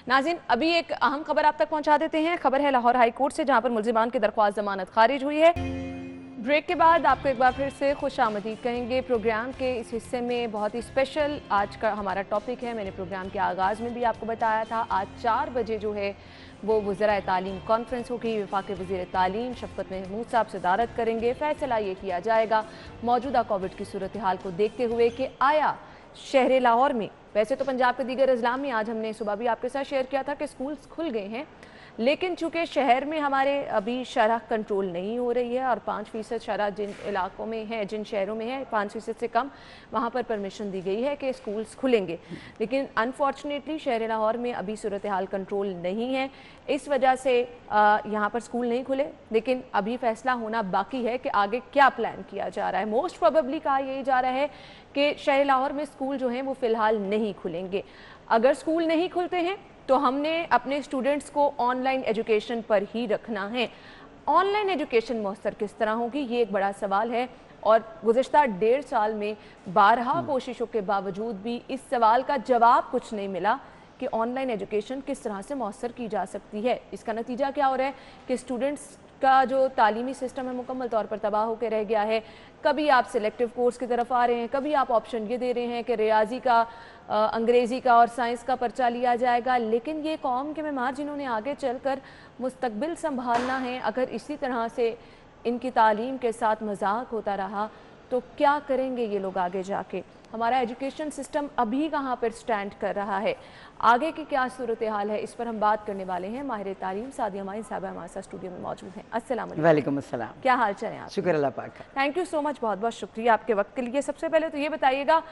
नाज़रीन अभी एक अहम खबर आप तक पहुंचा देते हैं। खबर है लाहौर हाई कोर्ट से, जहां पर मुल्जिमान की दरख्वास्त जमानत खारिज हुई है। ब्रेक के बाद आपको एक बार फिर से खुशामदीद कहेंगे। प्रोग्राम के इस हिस्से में बहुत ही स्पेशल आज का हमारा टॉपिक है। मैंने प्रोग्राम के आगाज़ में भी आपको बताया था, आज 4 बजे जो है वो वज़राए तालीम कॉन्फ्रेंस होगी। वफाकी वज़ीर तालीम शफ़क़त महमूद साहब सदारत करेंगे। फ़ैसला ये किया जाएगा मौजूदा कोविड की सूरत हाल को देखते हुए कि आया शहर लाहौर में, वैसे तो पंजाब के दीगर अजला में आज हमने सुबह भी आपके साथ शेयर किया था कि स्कूल्स खुल गए हैं, लेकिन चूँकि शहर में हमारे अभी शरह कंट्रोल नहीं हो रही है और 5% शरह जिन इलाकों में है, जिन शहरों में है 5% से कम, वहाँ पर परमिशन दी गई है कि स्कूल्स खुलेंगे। लेकिन अनफॉर्चुनेटली शहर लाहौर में अभी सूरत हाल कंट्रोल नहीं है, इस वजह से यहाँ पर स्कूल नहीं खुले। लेकिन अभी फैसला होना बाकी है कि आगे क्या प्लान किया जा रहा है। मोस्ट प्रोबेबली कहा यही जा रहा है कि शहर लाहौर में स्कूल जो हैं वो फ़िलहाल नहीं खुलेंगे। अगर स्कूल नहीं खुलते हैं तो हमने अपने स्टूडेंट्स को ऑनलाइन एजुकेशन पर ही रखना है। ऑनलाइन एजुकेशन मौसर किस तरह होगी, ये एक बड़ा सवाल है और गुज़िश्ता 1.5 साल में 12 कोशिशों के बावजूद भी इस सवाल का जवाब कुछ नहीं मिला कि ऑनलाइन एजुकेशन किस तरह से मौसर की जा सकती है। इसका नतीजा क्या हो रहा है कि स्टूडेंट्स का जो तालीमी सिस्टम है मुकम्मल तौर पर तबाह होकर रह गया है। कभी आप सिलेक्टिव कोर्स की तरफ आ रहे हैं, कभी आप ऑप्शन ये दे रहे हैं कि रियाजी का, अंग्रेज़ी का और साइंस का पर्चा लिया जाएगा। लेकिन ये कौम के मेमार जिन्होंने आगे चलकर मुस्तकबिल संभालना है, अगर इसी तरह से इनकी तालीम के साथ मजाक होता रहा तो क्या करेंगे ये लोग आगे जाके। हमारा एजुकेशन सिस्टम अभी कहाँ पर स्टैंड कर रहा है, आगे की क्या सूरत हाल है, इस पर हम बात करने वाले हैं। माहिर तालीम सादिया माइन साहब हमारे साथ स्टूडियो में मौजूद हैं। अस्सलाम वालेकुम। वालेकुम अस्सलाम। क्या हाल चाल है आप? शुक्र अल्लाह पाक का। थैंक यू सो मच, बहुत बहुत शुक्रिया आपके वक्त के लिए। सबसे पहले तो ये बताइएगा,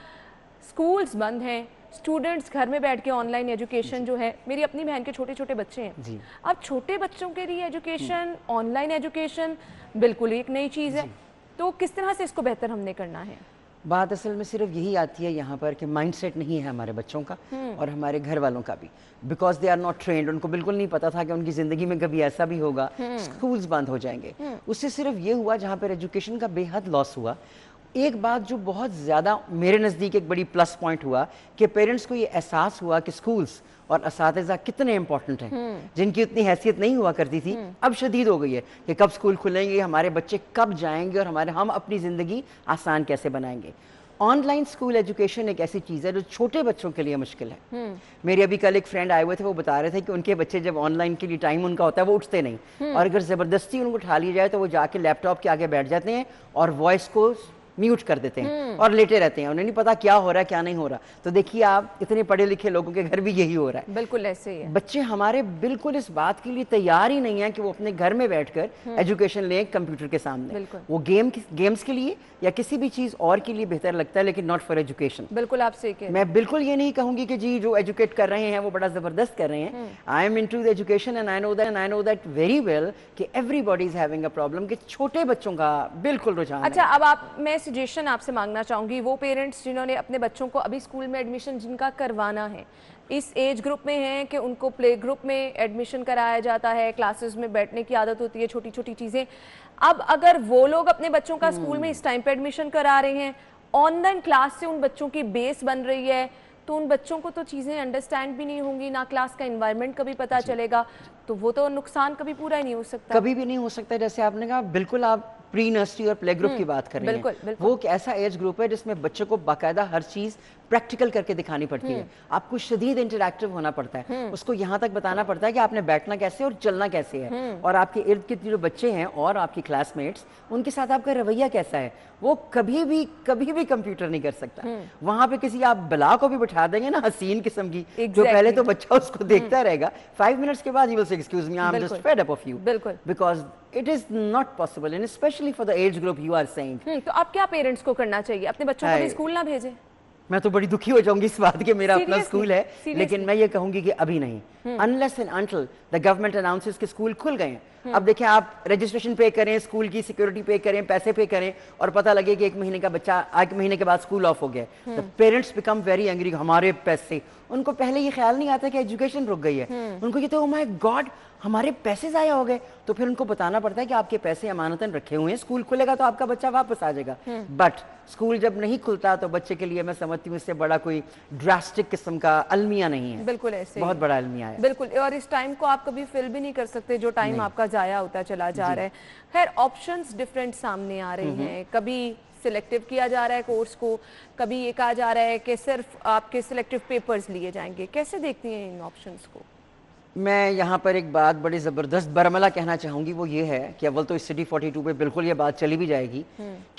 स्कूल्स बंद हैं, स्टूडेंट्स घर में बैठ के ऑनलाइन एजुकेशन जो है, मेरी अपनी बहन के छोटे छोटे बच्चे हैं जी। अब छोटे बच्चों के लिए एजुकेशन, ऑनलाइन एजुकेशन बिल्कुल एक नई चीज़ है, तो किस तरह से इसको बेहतर हमने करना है? बात असल में सिर्फ यही आती है यहाँ पर कि माइंडसेट नहीं है हमारे बच्चों का और हमारे घर वालों का भी, because they are not trained. उनको बिल्कुल नहीं पता था कि उनकी ज़िंदगी में कभी ऐसा भी होगा, स्कूल्स बंद हो जाएंगे। उससे सिर्फ ये हुआ जहाँ पर एजुकेशन का बेहद लॉस हुआ। एक बात जो बहुत ज़्यादा मेरे नज़दीक एक बड़ी प्लस पॉइंट हुआ कि पेरेंट्स को ये एहसास हुआ कि स्कूल्स और असातिज़ा कितने इंपॉर्टेंट हैं, जिनकी उतनी हैसियत नहीं हुआ करती थी, अब शदीद हो गई है कि कब स्कूल खुलेंगे, हमारे बच्चे कब जाएंगे और हम अपनी ज़िंदगी आसान कैसे बनाएंगे। ऑनलाइन स्कूल एजुकेशन एक ऐसी चीज़ है जो छोटे बच्चों के लिए मुश्किल है। मेरे अभी कल एक फ्रेंड आए हुए थे, वो बता रहे थे कि उनके बच्चे जब ऑनलाइन के लिए टाइम उनका होता है वो उठते नहीं, और अगर ज़बरदस्ती उनको उठा लिया जाए तो वो जाके लैपटॉप के आगे बैठ जाते हैं और वॉइस को म्यूट कर देते हैं और लेटे रहते हैं, उन्हें नहीं पता क्या हो रहा है क्या नहीं हो रहा। तो देखिए आप, इतने पढ़े लिखे लोगों के घर भी यही हो रहा है। बिल्कुल ऐसे ही है। बच्चे हमारे बिल्कुल इस बात के लिए तैयार ही नहीं है कि वो अपने घर में बैठकर एजुकेशन लें कंप्यूटर के सामने। वो गेम्स के लिए या किसी भी चीज़ और के लिए बेहतर लगता है, लेकिन नॉट फॉर एजुकेशन। बिल्कुल आप सही कह रहे हैं। मैं बिल्कुल ये नहीं कहूँगी कि जी जो एजुकेट कर रहे हैं वो बड़ा ज़बरदस्त कर रहे हैं। I am into the education and I know that very well कि everybody is having a problem कि छोटे बच्चों का बिल्कुल रुझान। अच्छा, अब मैं सजेशन आपसे मांगना चाहूँगी, वो पेरेंट्स जिन्होंने अपने बच्चों को अभी स्कूल में एडमिशन जिनका करवाना है, इस एज ग्रुप में हैं कि उनको प्ले ग्रुप में एडमिशन कराया जाता है, क्लासेस में बैठने की आदत होती है, छोटी छोटी चीज़ें। अब अगर वो लोग अपने बच्चों का स्कूल में इस टाइम पे एडमिशन करा रहे हैं, ऑनलाइन क्लास से उन बच्चों की बेस बन रही है, तो उन बच्चों को तो चीज़ें अंडरस्टैंड भी नहीं होंगी, ना क्लास का इन्वायरमेंट कभी पता चलेगा, तो वो तो नुकसान कभी पूरा ही नहीं हो सकता। कभी भी नहीं हो सकता। जैसे आपने कहा, बिल्कुल आप प्री नर्सरी और प्ले ग्रुप की बात कर रहे हैं, बिल्कुल। वो एक ऐसा एज ग्रुप है जिसमें बच्चों को बाकायदा हर चीज प्रैक्टिकल करके दिखानी पड़ती है। आपको शदीद इंटरैक्टिव होना पड़ता है, उसको यहाँ तक बताना पड़ता है कि आपने बैठना कैसे और चलना कैसे है, और आपके इर्द गिर्द जो बच्चे हैं और आपकी क्लासमेट्स, उनके साथ आपका रवैया कैसा है। वो कभी भी कंप्यूटर नहीं कर सकता। वहां पे किसी आप बला को भी बिठा देंगे ना, हसीन किस्म की, जो पहले तो बच्चा उसको देखता रहेगा, 5 मिनट्स के बाद ही will say excuse me, I am just fed up of you, because it is not possible and specially for the age group you are saying. तो आप क्या पेरेंट्स को करना चाहिए, अपने बच्चों को भी स्कूल ना भेजें? मैं तो बड़ी दुखी हो जाऊंगी इस बात के, मेरा अपना स्कूल है, लेकिन मैं ये कहूंगी कि अभी नहीं, unless and until the government announces कि स्कूल खुल गए हैं। अब देखें, आप रजिस्ट्रेशन पे करें, स्कूल की सिक्योरिटी पे करें, पैसे पे करें, और पता लगे कि 1 महीने का बच्चा 1 महीने के बाद स्कूल ऑफ हो गया, the parents become very angry, हमारे पैसे। उनको पहले ये ख्याल नहीं आता कि एजुकेशन रुक गई है, उनको ये तो ओ माय गॉड हमारे पैसे ज़ाया हो गए। तो फिर उनको बताना पड़ता है कि आपके पैसे अमानतन रखे हुए हैं, स्कूल खुलेगा तो आपका बच्चा वापस आ जाएगा। बट स्कूल जब नहीं खुलता तो बच्चे के लिए मैं समझती हूँ इससे बड़ा कोई ड्रास्टिक किस्म का अलमिया नहीं है। बिल्कुल ऐसे बहुत बड़ा अलमिया है, बिल्कुल। और इस टाइम को आप कभी फिल भी नहीं कर सकते जो टाइम आपका जाया होता चला जा रहा है। खैर, ऑप्शंस डिफरेंट सामने आ रही हैं, कभी सिलेक्टिव किया जा रहा है कोर्स को, कभी ये कहा जा रहा है कि सिर्फ आपके सिलेक्टिव पेपर्स लिए जाएंगे। कैसे देखती हैं इन ऑप्शंस को? मैं यहाँ पर एक बात बड़ी ज़बरदस्त बरमला कहना चाहूँगी, वो ये है कि अव्वल तो इस सिटी 42 पे बिल्कुल ये बात चली भी जाएगी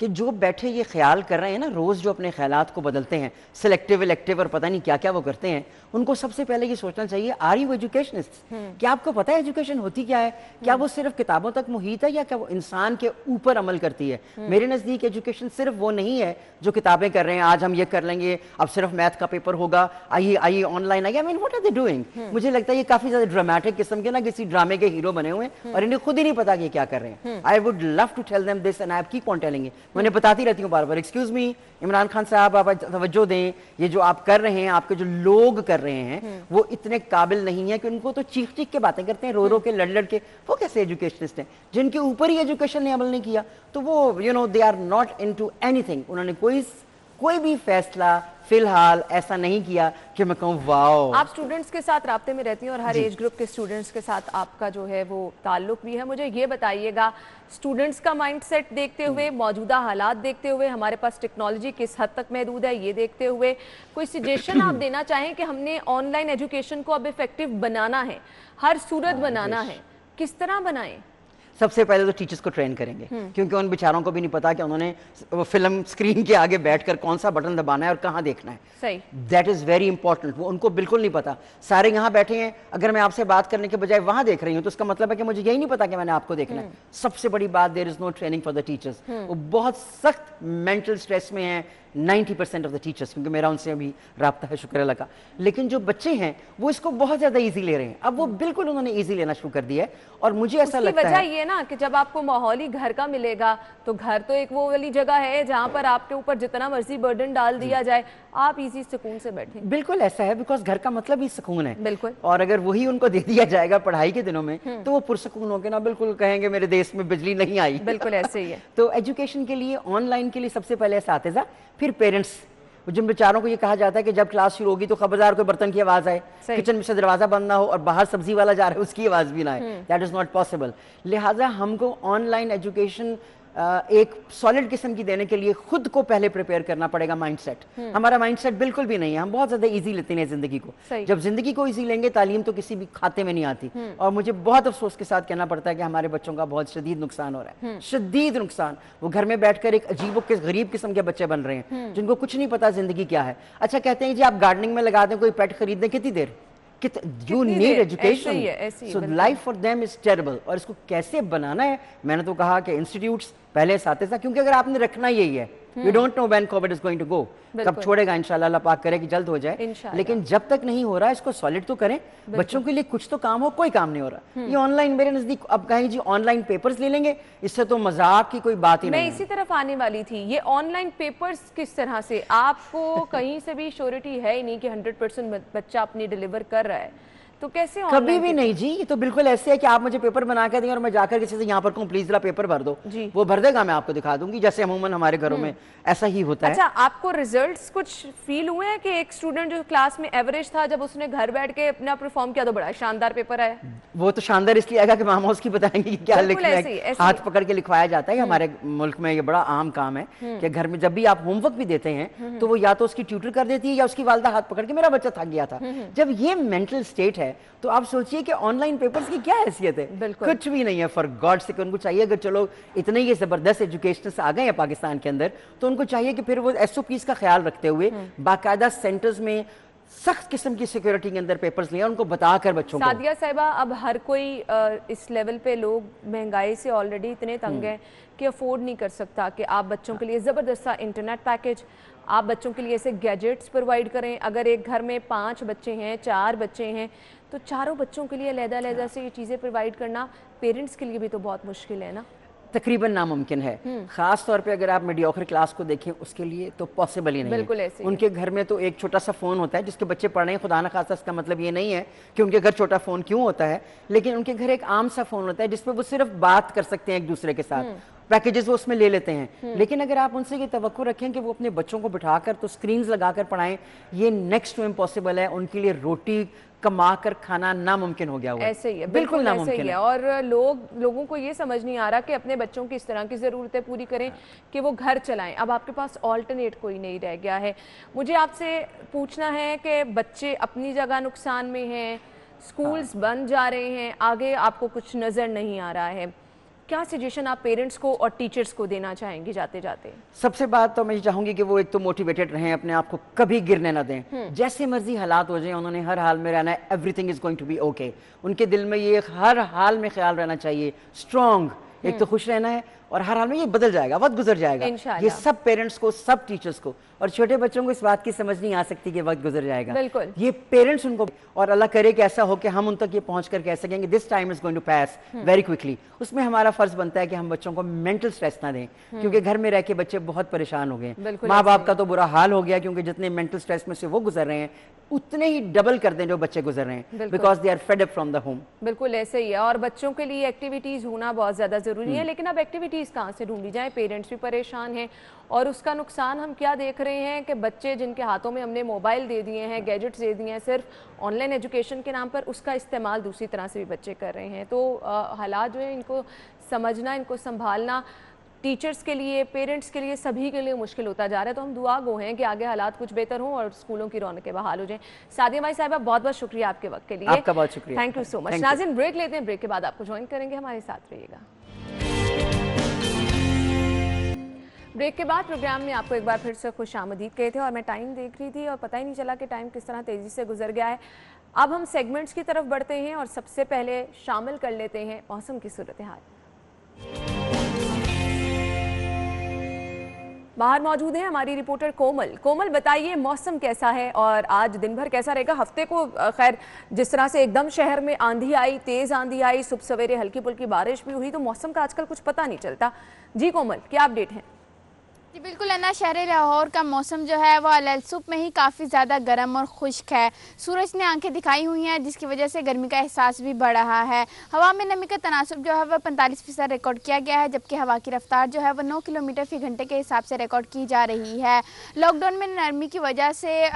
कि जो बैठे ये ख्याल कर रहे हैं ना, रोज़ जो अपने ख्यालात को बदलते हैं, सिलेक्टिव इलेक्टिव और पता नहीं क्या क्या वो करते हैं, उनको सबसे पहले ये सोचना चाहिए, आर यू एजुकेशनिस्ट? क्या आपको पता है एजुकेशन होती क्या है? क्या वो सिर्फ किताबों तक मुहित है या क्या वो इंसान के ऊपर अमल करती है? मेरे नज़दीक एजुकेशन सिर्फ वो नहीं है जो किताबें कर रहे हैं, आज हम ये कर लेंगे, अब सिर्फ मैथ का पेपर होगा, आइए ऑनलाइन आइए। I mean what are they doing? मुझे लगता है ये काफ़ी ज़्यादा ड्रामेटिक किस्म के ना किसी ड्रामे के हीरो बने हुए हैं और इन्हें खुद ही नहीं पता कि क्या कर रहे हैं। I would love to tell them this and I keep on telling it. मैं उन्हें बताती रहती हूँ बार बार, एक्सक्यूज मी इमरान खान साहब, आप तवज्जो दें, ये जो आप कर रहे हैं, आपके जो लोग कर रहे हैं वो इतने काबिल नहीं है कि उनको तो चीख चीख के बातें करते हैं, रो रो के लड़ लड़ के, वो कैसे एजुकेशनिस्ट हैं? जिनके ऊपर ही एजुकेशन ने अमल नहीं किया तो वो you know they are not into anything. उन्होंने कोई भी फैसला फिलहाल ऐसा नहीं किया कि मैं कहूँ वाओ। आप स्टूडेंट्स के साथ राब्ते में रहती हैं और हर एज ग्रुप के स्टूडेंट्स के साथ आपका जो है वो ताल्लुक भी है। मुझे ये बताइएगा, स्टूडेंट्स का माइंडसेट देखते हुए, मौजूदा हालात देखते हुए, हमारे पास टेक्नोलॉजी किस हद तक महदूद है ये देखते हुए, कोई सजेशन आप देना चाहें कि हमने ऑनलाइन एजुकेशन को अब इफेक्टिव बनाना है, हर सूरत बनाना है, किस तरह बनाएं? सबसे पहले तो टीचर्स को ट्रेन करेंगे, क्योंकि उन बेचारों को भी नहीं पता कि उन्होंने फिल्म स्क्रीन के आगे बैठकर कौन सा बटन दबाना है और कहाँ देखना है। सही, दैट इज वेरी इंपॉर्टेंट। वो उनको बिल्कुल नहीं पता। सारे यहाँ बैठे हैं, अगर मैं आपसे बात करने के बजाय वहां देख रही हूँ तो उसका मतलब है कि मुझे यही नहीं पता कि मैंने आपको देखना है। सबसे बड़ी बात, there is no training for the teachers. वो बहुत सख्त मेंटल स्ट्रेस में है 90% ऑफ द टीचर्स, क्योंकि मेरा उनसे अभी राब्ता है, शुक्र अल्लाह का। लेकिन जो बच्चे हैं वो इसको बहुत ज्यादा इजी ले रहे हैं। अब वो बिल्कुल उन्होंने इजी लेना शुरू कर दिया है और मुझे ऐसा लगता है वजह ये ना कि जब आपको माहौल ही घर का मिलेगा तो घर तो एक वो वाली जगह है जहां पर आपके ऊपर जितना मर्जी बर्डन डाल दिया जाए आप इजी सुकून से बैठें। बिल्कुल ऐसा है, बिकॉज घर का मतलब ही सुकून है। बिल्कुल। और अगर वही उनको दे दिया जाएगा पढ़ाई के दिनों में तो वो पुरसुकून होकर ना बिल्कुल कहेंगे मेरे देश में बिजली नहीं आई। बिल्कुल ऐसे ही है। तो एजुकेशन के लिए, ऑनलाइन के लिए सबसे पहले असातिज़ा, फिर पेरेंट्स। जिन बेचारों को ये कहा जाता है कि जब क्लास शुरू होगी तो खबरदार कोई बर्तन की आवाज आए, किचन में से दरवाजा बंद ना हो और बाहर सब्जी वाला जा रहा है उसकी आवाज भी ना आए, दैट इज नॉट पॉसिबल। लिहाजा हमको ऑनलाइन एजुकेशन एक सॉलिड किस्म की देने के लिए खुद को पहले प्रिपेयर करना पड़ेगा। माइंडसेट, हमारा माइंडसेट बिल्कुल भी नहीं है, हम बहुत ज्यादा इजी लेते हैं जिंदगी को। जब जिंदगी को इजी लेंगे तालीम तो किसी भी खाते में नहीं आती। और मुझे बहुत अफसोस के साथ कहना पड़ता है कि हमारे बच्चों का बहुत शदीद नुकसान हो रहा है, शदीद नुकसान। वो घर में बैठकर एक अजीब गरीब किस्म के बच्चे बन रहे हैं जिनको कुछ नहीं पता जिंदगी क्या है। अच्छा, कहते हैं जी आप गार्डनिंग में लगा दें, कोई पेट खरीद दें, कितनी देर? You need education, so life for them is terrible। और इसको कैसे बनाना है, मैंने तो कहा कि इंस्टीट्यूट्स पहले साथ, क्योंकि अगर आपने रखना यही है, you don't know when COVID is going to go, कब छोड़ेगा, इंशाल्लाह अल्लाह पाक करे कि जल्द हो जाए। लेकिन जब तक नहीं हो रहा इसको सॉलिड तो करें। बच्चों के लिए कुछ तो काम हो, कोई काम नहीं हो रहा। ये ऑनलाइन, मेरे नजदीक अब कहेंगे जी ऑनलाइन पेपर्स ले लेंगे, इससे तो मजाक की कोई बात ही नहीं। मैं इसी तरफ आने वाली थी। ये ऑनलाइन पेपर्स किस तरह से, आपको कहीं से भी श्योरिटी है ही नहीं कि 100% बच्चा अपनी डिलीवर कर रहा है, तो कैसे कभी online भी नहीं जी, ये तो बिल्कुल ऐसे है कि आप मुझे पेपर बना कर दें और मैं जाकर किसी से यहाँ पर कहूँ प्लीज जरा पेपर भर दो, वो भर देगा, मैं आपको दिखा दूंगी, जैसे अमूमन हमारे घरों में ऐसा ही होता है। अच्छा, आपको रिजल्ट्स कुछ फील हुए हैं कि एक स्टूडेंट जो क्लास में एवरेज था, जब उसने घर बैठ के अपना परफॉर्म किया तो बड़ा शानदार पेपर आया? वो तो शानदार इसलिए आएगा कि मामा उसकी बताएंगे कि क्या लिखना है, हाथ पकड़ के लिखवाया जाता है। हमारे मुल्क में ये बड़ा आम काम है कि घर में जब भी आप होमवर्क भी देते हैं तो वो या तो उसकी ट्यूटर कर देती है या उसकी वालदा हाथ पकड़ के मेरा बच्चा थक गया था। जब ये मेंटल स्टेट है तो आप सोचिए कि ऑनलाइन पेपर्स की क्या हैसियत है, कुछ भी नहीं है। फॉर गॉड से उनको चाहिए, अगर चलो इतने ये जबरदस्त एजुकेशनिस्ट आ गए हैं पाकिस्तान के अंदर, तो उनको चाहिए कि फिर वो एसओपीज का ख्याल रखते हुए बाकायदा सेंटर्स में सख्त किस्म की सिक्योरिटी के अंदर पेपर्स लिया, उनको बताकर बच्चों को। सादिया साहिबा, अब हर कोई इस लेवल पे लोग महंगाई से ऑलरेडी इतने तंग हैं कि अफोर्ड नहीं कर सकता कि आप बच्चों के लिए ज़बरदस्त सा इंटरनेट पैकेज, आप बच्चों के लिए ऐसे गैजेट्स प्रोवाइड करें। अगर एक घर में 5 बच्चे हैं, 4 बच्चे हैं, तो चारों बच्चों के लिए अलग-अलग से ये चीज़ें प्रोवाइड करना पेरेंट्स के लिए भी तो बहुत मुश्किल है ना? तकरीबन नामुमकिन है। खास तौर पे अगर आप मीडियोकर क्लास को देखें उसके लिए तो पॉसिबल ही नहीं बिल्कुल है। उनके घर में तो एक छोटा सा फ़ोन होता है जिसके बच्चे पढ़ रहे हैं, खुदा न खासा इसका मतलब ये नहीं है कि उनके घर छोटा फ़ोन क्यों होता है, लेकिन उनके घर एक आम सा फ़ोन होता है जिसपे वो सिर्फ बात कर सकते हैं एक दूसरे के साथ, पैकेजेस वो उसमें ले लेते हैं। लेकिन अगर आप उनसे ये तवक्को रखें कि वो अपने बच्चों को बिठाकर तो स्क्रीन लगाकर पढ़ाएं, ये नेक्स्ट टू इम्पॉसिबल है। उनके लिए रोटी कमा कर खाना नामुमकिन हो गया हुआ है। ऐसे ही है, बिल्कुल नामुमकिन है। और लोगों को ये समझ नहीं आ रहा कि अपने बच्चों की इस तरह की ज़रूरतें पूरी करें कि वो घर चलाएं। अब आपके पास ऑल्टरनेट कोई नहीं रह गया है। मुझे आपसे पूछना है कि बच्चे अपनी जगह नुकसान में हैं, स्कूल्स बंद जा रहे हैं, आगे आपको कुछ नज़र नहीं आ रहा है, क्या सजेशन आप पेरेंट्स को और टीचर्स को देना चाहेंगे जाते जाते? सबसे बात तो मैं चाहूंगी कि वो एक तो मोटिवेटेड रहें, अपने आप को कभी गिरने ना दें। जैसे मर्जी हालात हो जाए, उन्होंने हर हाल में रहना है। Everything is going to be okay. उनके दिल में ये हर हाल में ख्याल रहना चाहिए, स्ट्रॉन्ग, एक तो खुश रहना है और हर हाल में ये बदल जाएगा, वक्त गुजर जाएगा। ये सब पेरेंट्स को, सब टीचर्स को और छोटे बच्चों को इस बात की समझ नहीं आ सकती कि वक्त गुजर जाएगा। बिल्कुल। ये पेरेंट्स उनको, और अल्लाह करे कि ऐसा हो कि हम उन तक ये पहुंच कर कह सकेंगे this time is going to pass very quickly. उसमें हमारा फर्ज बनता है कि हम बच्चों को मेंटल स्ट्रेस ना दें, क्योंकि घर में रह के बच्चे बहुत परेशान हो गए। माँ बाप का तो बुरा हाल हो गया, क्योंकि जितने मेंटल स्ट्रेस में से वो गुजर रहे हैं उतने ही डबल कर दें जो बच्चे गुजर रहे हैं, because they are fed up from the home. बिल्कुल ऐसे ही है। और बच्चों के लिए एक्टिविटीज होना बहुत ज्यादा जरूरी है, लेकिन अब एक्टिविटीज कहाँ से ढूंढी जाए? पेरेंट्स भी परेशान हैं और उसका नुकसान हम क्या देख रहे हैं कि बच्चे जिनके हाथों में हमने मोबाइल दे दिए हैं, गैजेट्स दे दिए हैं सिर्फ ऑनलाइन एजुकेशन के नाम पर, उसका इस्तेमाल दूसरी तरह से भी बच्चे कर रहे हैं। तो हालात जो है इनको समझना, इनको संभालना टीचर्स के लिए, पेरेंट्स के लिए, सभी के लिए मुश्किल होता जा रहा है। तो हम दुआ गो हैं कि आगे हालात कुछ बेहतर हों और स्कूलों की रौनकें बहाल हो जाएं। सादिया भाई साहिबा, बहुत बहुत शुक्रिया आपके वक्त के लिए। आपका बहुत शुक्रिया, थैंक यू सो मच। नाज़रीन, ब्रेक लेते हैं, ब्रेक के बाद आपको ज्वाइन करेंगे, हमारे साथ रहिएगा। ब्रेक के बाद प्रोग्राम में आपको एक बार फिर से खुशामदीद कहे थे और मैं टाइम देख रही थी और पता ही नहीं चला कि टाइम किस तरह तेज़ी से गुजर गया है। अब हम सेगमेंट्स की तरफ बढ़ते हैं और सबसे पहले शामिल कर लेते हैं मौसम की सूरत हाल। बाहर मौजूद है हमारी रिपोर्टर कोमल। कोमल, बताइए मौसम कैसा है और आज दिन भर कैसा रहेगा? हफ्ते को खैर जिस तरह से एकदम शहर में आंधी आई, तेज आंधी आई, सुबह सवेरे हल्की फुल्की बारिश भी हुई, तो मौसम का आजकल कुछ पता नहीं चलता। जी कोमल, क्या अपडेट है? जी बिल्कुल अन्ना, शहर लाहौर का मौसम जो है वो अलसुब में ही काफ़ी ज़्यादा गर्म और खुश्क है। सूरज ने आंखें दिखाई हुई हैं जिसकी वजह से गर्मी का एहसास भी बढ़ रहा है। हवा में नमी का तनासुब जो है वह 45% रिकॉर्ड किया गया है, जबकि हवा की रफ्तार जो है वह 9 किलोमीटर फी घंटे के हिसाब से रिकॉर्ड की जा रही है। लॉकडाउन में नरमी की वजह से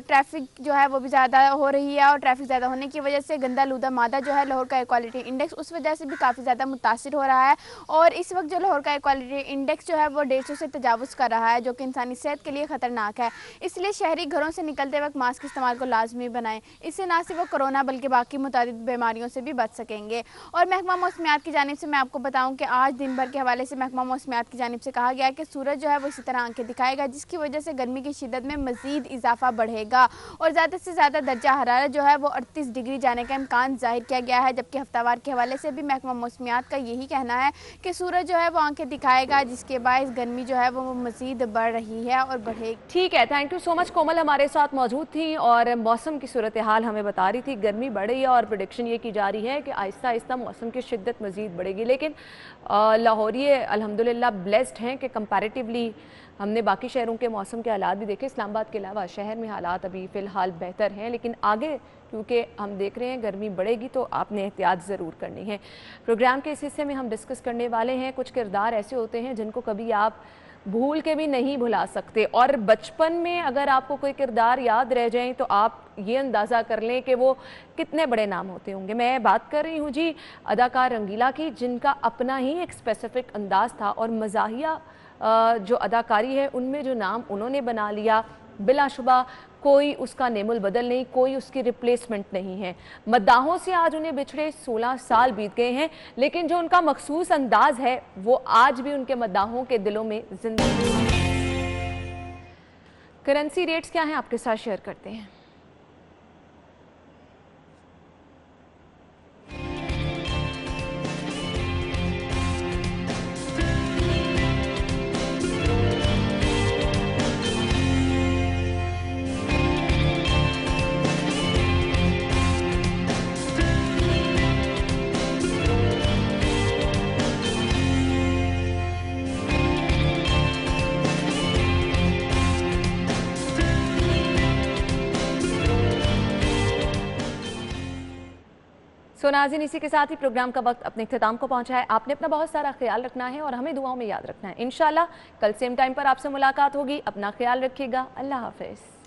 ट्रैफिक जो है वो भी ज़्यादा हो रही है और ट्रैफिक ज़्यादा होने की वजह से गंदा लूदा मादा जो है लाहौर का इक्वालिटी इंडेक्स उस वजह से भी काफ़ी ज़्यादा मुतासिर हो रहा है। और इस वक्त जो लाहौर का इक्वालिटी इंडेक्स जो है वो 150 से तजावुज़ कर रहा है, जो कि इंसानी सेहत के लिए खतरनाक है। इसलिए शहरी घरों से निकलते वक्त मास्क इस्तेमाल को लाजमी बनाएं। इससे ना सिर्फ वो कोरोना बल्कि बाकी मुतादिद बीमारियों से भी बच सकेंगे। और महकमा मौसमियात की जानिब से मैं आपको बताऊं कि आज दिन भर के हवाले से महकमा मौसमियात की जानिब से कहा गया है कि सूरज जो है वो इसी तरह आंखें दिखाएगा, जिसकी वजह से गर्मी की शिद्दत में मजीद इजाफा बढ़ेगा और ज़्यादा से ज़्यादा दर्जा हरारत जो है वो 38 डिग्री जाने का इम्कान जाहिर किया गया है। जबकि हफ्तावार के हवाले से भी महकमा मौसमियात का यही कहना है कि सूरज जो है वो आंखें दिखाएगा, जिसके बायस गर्मी जो है वो वो मज़ीद बढ़ रही है और बढ़ेगी। ठीक है, थैंक यू सो मच। कोमल हमारे साथ मौजूद थी और मौसम की सूरत हाल हमें बता रही थी। गर्मी बढ़ रही है और प्रेडिक्शन ये की जा रही है कि आहिस्ता आहिस्ता मौसम की शिद्दत मज़ीद बढ़ेगी, लेकिन लाहौरिये अल्हम्दुलिल्लाह ब्लेस्ड हैं कि कंपैरेटिवली हमने बाकी शहरों के मौसम के हालात भी देखे। इस्लामाबाद के अलावा शहर में हालात अभी फ़िलहाल बेहतर हैं, लेकिन आगे क्योंकि हम देख रहे हैं गर्मी बढ़ेगी तो आपने एहतियात ज़रूर करनी है। प्रोग्राम के इस हिस्से में हम डिस्कस करने वाले हैं कुछ किरदार ऐसे होते हैं जिनको कभी आप भूल के भी नहीं भुला सकते, और बचपन में अगर आपको कोई किरदार याद रह जाए तो आप ये अंदाज़ा कर लें कि वो कितने बड़े नाम होते होंगे। मैं बात कर रही हूँ जी अदाकार रंगीला की, जिनका अपना ही एक स्पेसिफिक अंदाज़ था और मज़ाहिया जो अदाकारी है उनमें जो नाम उन्होंने बना लिया, बिलाशुबा कोई उसका नेमुल बदल नहीं, कोई उसकी रिप्लेसमेंट नहीं है। मद्दाहों से आज उन्हें बिछड़े 16 साल बीत गए हैं, लेकिन जो उनका मखसूस अंदाज है वो आज भी उनके मद्दाहों के दिलों में जिंदा है। करेंसी रेट्स क्या हैं आपके साथ शेयर करते हैं। नाज़रीन, इसी के साथ ही प्रोग्राम का वक्त अपने इख्तिताम को पहुंचा है। आपने अपना बहुत सारा ख्याल रखना है और हमें दुआओं में याद रखना है। इंशाल्लाह कल सेम टाइम पर आपसे मुलाकात होगी। अपना ख्याल रखिएगा। अल्लाह हाफ़िज़।